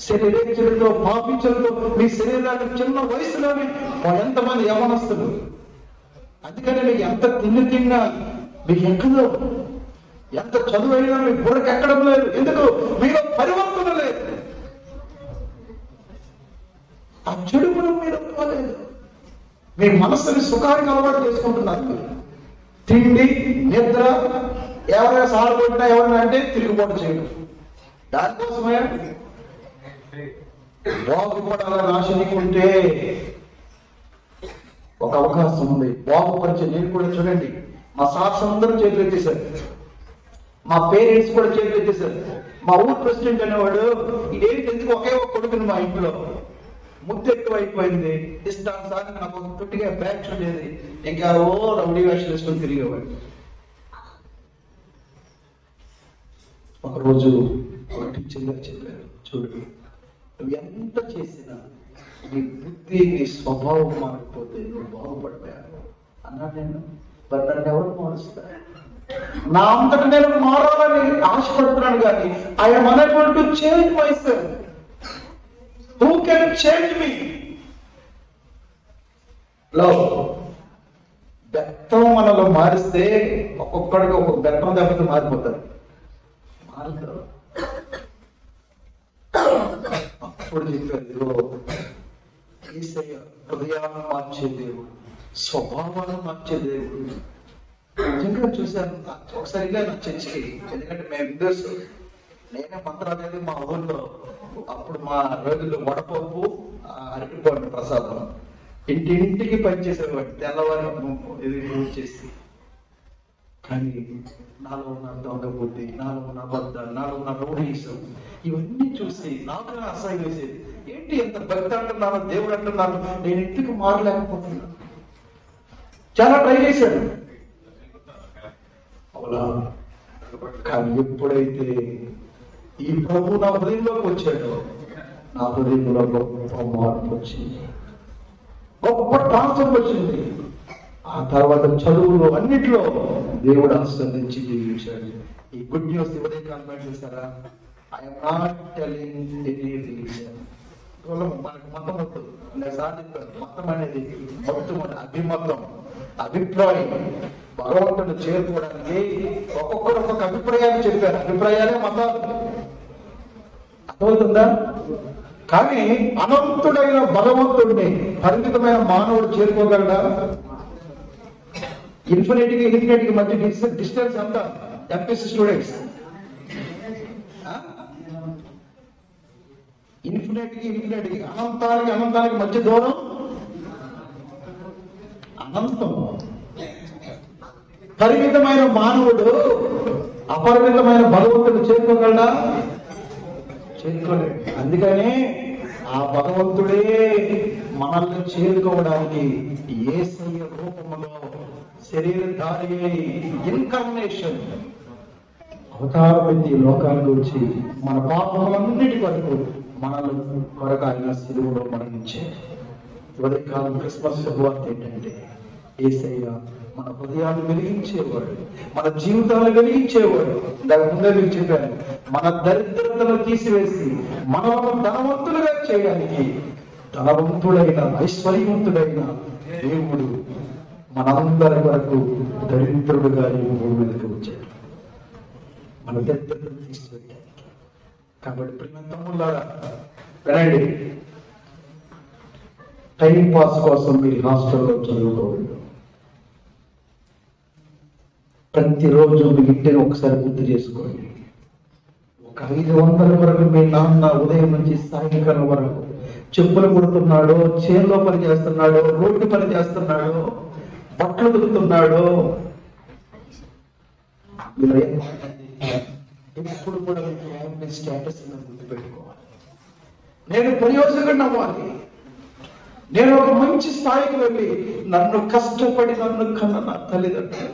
శరీరేచ్ఛలతో, పాపించలతో మీ శరీరాన్ని చిన్న వయసులోనే ఎంతమంది యవనస్తులు. అందుకని మీకు ఎంత తిన్నా మీకు ఎక్కదో, ఎంత చదువు అయినా మీ బుర్రకు ఎక్కడం లేదు. ఎందుకు? మీలో పరివర్తన లేదు. ఆ చెడు గుణం మీరు పోలేదు. మీ మనస్సుని సుఖానికి అలవాటు చేసుకుంటున్నారు. మీరు తిండి, నిద్ర, ఎవరైనా సారపడినా ఎవరైనా అంటే తిరుగుబాటు చేయడం. దానికోసమే బాగుపడాలని ఆశ నీకుంటే ఒక అవకాశం ఉంది. బాగుపరిచే నేను కూడా చూడండి, మా సార్స్ అందరూ చేతులు ఎత్తేశారు, మా పేరెంట్స్ కూడా చేతులు ఎత్తేశారు. మా ఊరు ప్రెసిడెంట్ అనేవాడు ఇదేంటి ఎందుకు ఒకే ఒక కొడుకుని మా ఇంట్లో ముద్దు ఎక్కువ అయిపోయింది, ఇష్టానుసారి నాకు పుట్టిగా బ్యాచ్ ఉండేది, ఇంకా రౌడీ వేషాలు వేసుకొని తిరిగేవాడు. ఒకరోజు టీచర్ గారు చెప్పారు, చూడు నువ్వు ఎంత చేసినా నీ బుద్ధి, నీ స్వభావం మారిపోతే నువ్వు బాగుపడ్డావు అన్నాడు. నేను మరి నన్ను ఎవరు మారుస్తారు? నా అంతటి నేను మారాలని ఆశపడుతున్నాను కానీ I'm unable to change myself. Who can change me? Love. బెత్తం మనలో మారిస్తే ఒక్కొక్కడికి ఒక్కొక్క బెత్తం దెబ్బతో మారిపోతారు. అప్పుడు చెప్పారు, యేసయ్య హృదయాన్ని మార్చే దేవుడు, స్వభావాన్ని మార్చే దేవుడు. నిజంగా చూశాను. ఒకసారిగా నా చర్చికి, ఎందుకంటే మేము హిందూస్, నేనే మంత్రాలు మా ఊళ్ళో అప్పుడు మా రోజుల్లో వడపప్పు, అరటిపండు ప్రసాదం ఇంటింటికి పనిచేసేవాడు తెల్లవారు ఇది పూజ చేసి. కానీ నాలో ఉన్న దొంగ బుద్ధి, నాలో ఉన్న అబద్ధాలు, నాలో ఉన్న రౌడీసం ఇవన్నీ చూసి నాకు అసహ్యం వేసేది. ఏంటి ఎంత భక్తి అంటున్నాను, దేవుడు అంటున్నాను, నేను ఎందుకు మారలేకపోతున్నాను? చాలా ట్రై చేశాను. అవునా? కానీ ఎప్పుడైతే ఈ ప్రభు నా హృదయంలోకి వచ్చాడో నా హృదయంలో గొప్ప మార్పు వచ్చింది, గొప్ప ట్రాన్స్ఫర్ వచ్చింది. ఆ తర్వాత చదువులో అన్నిట్లో దేవుడు ఆస్వాదించి జీవించాడు. ఈ గుడ్ న్యూస్ ఎవరే కాన్ఫరెన్స్ చేశారా? I'm not telling any religion. మనకు మతం వద్దు. మతం అనేది మొత్తం అభిమతం, అభిప్రాయం. భగవంతుడు చేరుకోవడానికి ఒక్కొక్కరు ఒక్కొక్క అభిప్రాయాన్ని చెప్పారు. అభిప్రాయాలే మతాలు. అర్థమవుతుందా? కానీ అనంతుడైన భగవంతుడిని పరిమితమైన మానవుడు చేరుకోగలడా? ఇన్ఫినిటీకి మధ్య డిస్టెన్స్ అంతా ఎంపీసీ స్టూడెంట్స్. ఇన్ఫినిటీకి అనంతానికి మధ్య దూరం అనంతం. పరిమితమైన మానవుడు అపరిమితమైన భగవంతుడు చేరుకోగలడా? చేరుకోలేడు. అందుకనే ఆ భగవంతుడే మనల్ని చేరుకోవడానికి యేసయ్య రూపంలో శరీరధారి ఇన్కార్నేషన్ అవతారం ఎత్తి లోకానికి వచ్చి మన పాపములన్నిటి కొరకు మనల్ని కొరకు ఆయన శిలువలో మరణించారు. ఉదయకాలం క్రిస్మస్ శుభవార్త ఏంటంటే యేసయ్య మన హృదయాన్ని వెలిగించేవాడు, మన జీవితాలు వెలిగించేవాడు. దాని ముందే మీకు చెప్పాను, మన దరిద్రతను తీసివేసి మనల్ని ధనవంతులుగా చేయడానికి ధనవంతుడైన ఐశ్వర్యవంతుడైన దేవుడు మనందరి వరకు దరిద్రుడుగా ఈ భూమి మీదకి వచ్చాడు, మన దరిద్రతను తీసివేయడానికి. కాబట్టి ప్రియతములారా వినండి, టైం పాస్ కోసం మీరు హాస్టల్లో చదువుకోండి. ప్రతిరోజు మీ ఇంటిని ఒకసారి గుర్తు చేసుకోండి. ఒక 500 వరకు మీ నాన్న ఉదయం నుంచి సాయంకాలం వరకు చెప్పులు కుడుతున్నాడు, చేనులో పని చేస్తున్నాడు, రోడ్డు పని చేస్తున్నాడు, బట్టలు దుక్కుతున్నాడు. ఎప్పుడు కూడా మీ ఫ్యామిలీ స్టేటస్ గుర్తుపెట్టుకోవాలి. నేను ప్రయోజకుడిని అవ్వాలి, నేను ఒక మంచి స్థాయికి వెళ్ళి నన్ను కష్టపడి నన్ను కన్న నా తల్లిదండ్రులు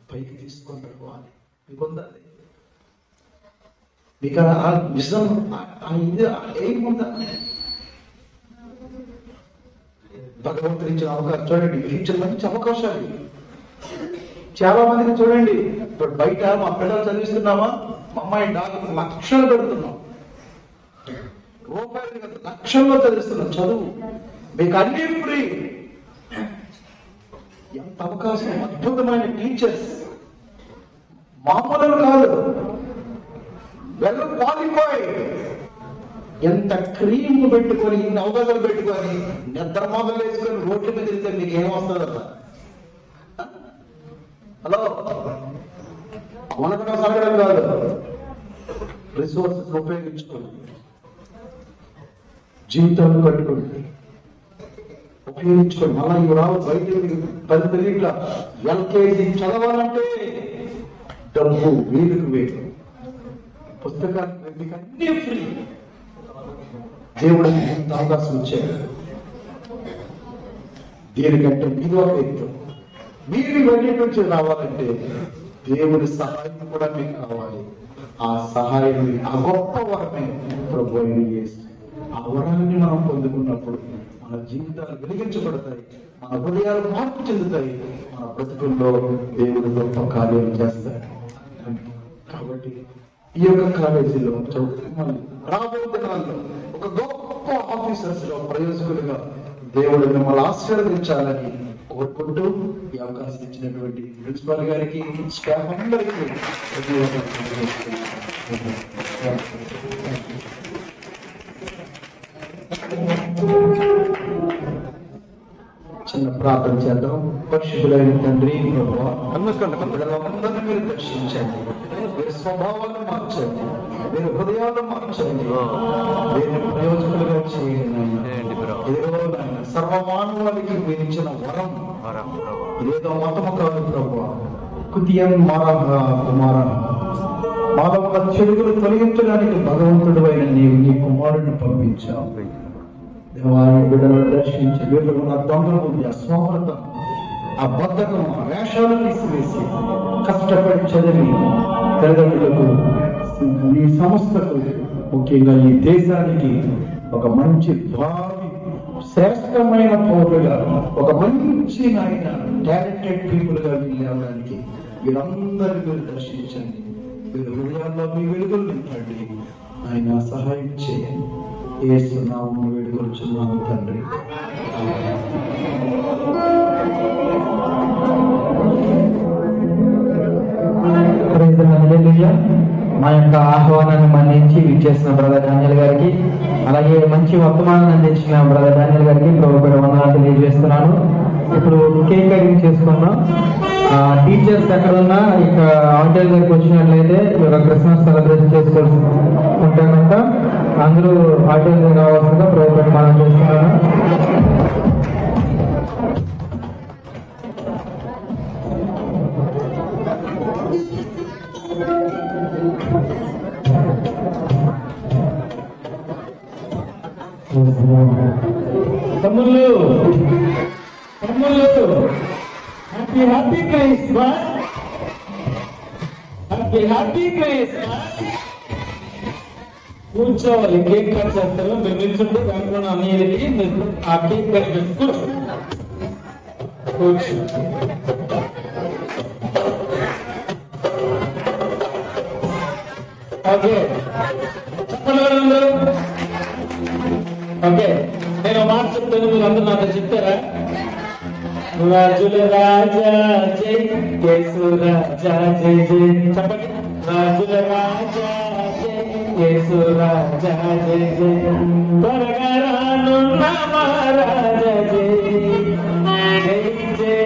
పైకి తీసుకొని రావాలి. మీకు ఉందా? మీకు ఆ విజన్, ఇది ఏముందా? భగవంతుడు ఇచ్చిన అవకాశం చూడండి, ఫ్యూచర్ మంచి అవకాశాలు చాలా మందిని చూడండి. ఇప్పుడు బయట మా పిల్లలు చదివిస్తున్నామా, మా అమ్మాయి డాక్టర్ లక్షలు పెడుతున్నాం, రూపాయలు కదా లక్షల్లో చదివిస్తున్నాం చదువు. మీకు అన్ని ఫ్రీ. ఎంత అవకాశం! అద్భుతమైన టీచర్స్, మామూలు కాదు, వెల్ క్వాలిఫైడ్. ఎంత క్రీమ్ పెట్టుకొని, ఇన్ని అవకాశాలు పెట్టుకొని నిద్ర మొదలు వేసుకొని రోడ్ల మీద వెళ్తే మీకు ఏమొస్తుందమ్మా? హలో, మనకు సరగడం కాదు, రిసోర్సెస్ ఉపయోగించుకోండి, జీవితాన్ని కట్టుకోండి, ఉపయోగించుకోండి. మళ్ళీ ఇవి రావు బయట. 10 ఇట్లా ఎల్కేజీ చదవాలంటే డబ్బు వీలుకు వేలు, పుస్తకాలు మీకు అన్నీ ఫ్రీ. దేవుడు ఎంత అవకాశం వచ్చాడు. దీనికంటే మీరు ఒక ఎత్తు. మీరు ఇవన్నీ నుంచి రావాలంటే దేవుడి సహాయం కూడా మీకు కావాలి. ఆ సహాయం, ఆ గొప్ప వరమే ప్రభు యేసు. ఆ వరాన్ని మనం పొందుకున్నప్పుడు మన జీవితాలు వెలిగించబడతాయి, మన హృదయాలు మార్పు చెందుతాయి, మన బ్రతుకుల్లో దేవుడు గొప్ప కార్యాలు చేస్తాడు. కాబట్టి ఈ యొక్క కాలేజీలో రాబోయే దినాల్లో ఒక గొప్ప ఆఫీసర్స్ లో ప్రయోజకులుగా దేవుడు మిమ్మల్ని ఆశీర్వదించాలని కోరుకుంటూ ఈ అవకాశం ఇచ్చినటువంటి ప్రిన్సిపాల్ గారికి, స్టాఫ్ అందరికీ చిన్న ప్రార్థన చేద్దాం. పరిశుద్ధులైన తండ్రి, ప్రభువా, అందరినీ మీరు దర్శించండి. వీరి స్వభావాన్ని మార్చండి, వీరి హృదయాలను మార్చండి, వీరిని ప్రయోజకులుగా చేయండి. ఇదిగో నాయన సర్వమానవాళికి మీరు ఇచ్చిన వరం ఇదేదో మతము కాదు ప్రభు. కుతియం మారా కుమార మాలో ఒక చెడుగులు తొలగించడానికి భగవంతుడు అయిన నీవు నీ కుమారుడిని పంపించావు. దేవాలయ బిడ్డలను దర్శించి వీళ్ళు ఉన్న దొంగ బుద్ధి, అస్వామర్థం, ఆ బద్ధకం, ఆ వేషాలు తీసివేసి కష్టపడి చదివి తల్లిదండ్రులకు, ఈ సంస్థకు, ముఖ్యంగా ఈ దేశానికి ఒక మంచి భావి శ్రేష్టమైన పౌరులుగా, ఒక మంచి నాయన టాలెంటెడ్ పీపుల్ గా వెళ్ళడానికి వీరందరినీ మీరు దర్శించండి. మీరు హృదయాల్లో మీ వెలుగులు నింపండి. ఆయన సహాయం చేయండి. యేసు నామమున వేడుకొనుచున్నాము తండ్రి. మా యొక్క ఆహ్వానాన్ని మన్నించి విచ్చేసిన బ్రదర్ డానియల్ గారికి, అలాగే మంచి వర్తమానాన్ని అందించిన బ్రదర్ డానియల్ గారికి ప్రభుత్వ వందనాలు తెలియజేస్తున్నాను. ఇప్పుడు కేక్ కటింగ్ చేసుకున్నాం. టీచర్స్ ఎక్కడున్నా ఇక ఆడిటోరియం దగ్గరికి వచ్చినట్లయితే ఇక క్రిస్మస్ సెలబ్రేషన్ చేసుకుంటే కనుక అందరూ ఆడిటోరియం దగ్గర రావాల్సిందిగా ప్రభుత్వం మనం చేస్తున్నాను. తమ్ముళ్ళు హ్యాపీ హ్యాపీ క్రైస్మస్, హ్యాపీ క్రైస్మస్. కూర్చోవాలి, కేక్ కట్ చేస్తారు. మీరు నిల్చుంటే దాంట్లో అన్నిటికి ఆ కేక్ కట్ చేసి కూర్చో. ఓకే చెప్పండి. ఓకే, నేను మాట చెప్తాను, మీరు అందరూ నాతో చెప్తారా? రాజుల రాజా జై, యేసు రాజా జై జై. చెప్పండి. రాజుల రాజా జై, యేసు రాజా జై జై. త్వరగా రానున్న మహారాజా జై జై జై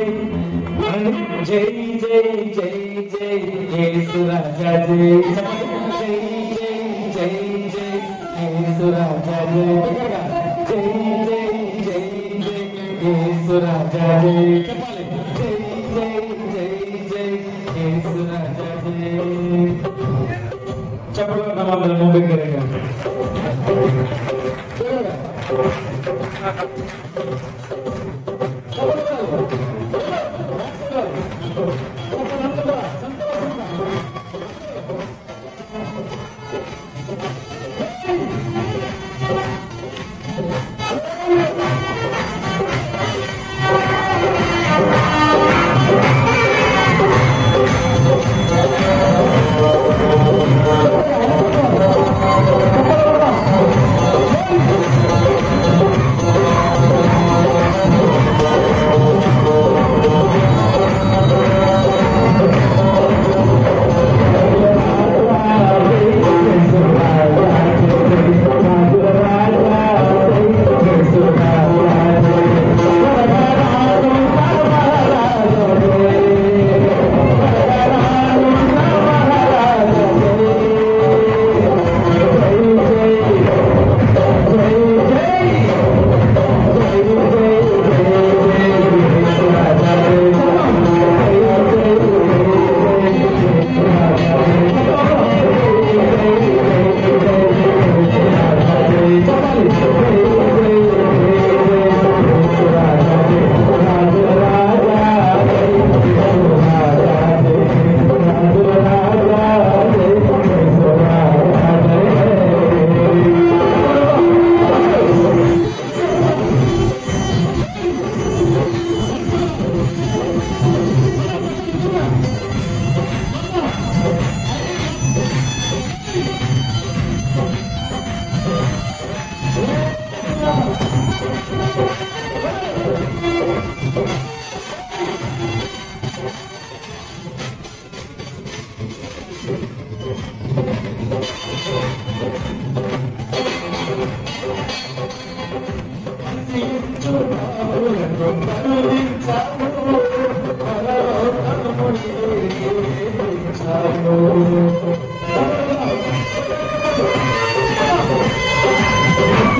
జై జై జై జై యేసు రాజా జై. జై జై జై జై యేసు రాజా జై. జై జై జై జై యేసు రాజా జై. చెప్పాలి. జై జై జై జై యేసు రాజా జై. చెప్పడం నమ్మకం దగ్గరగా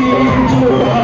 నశించు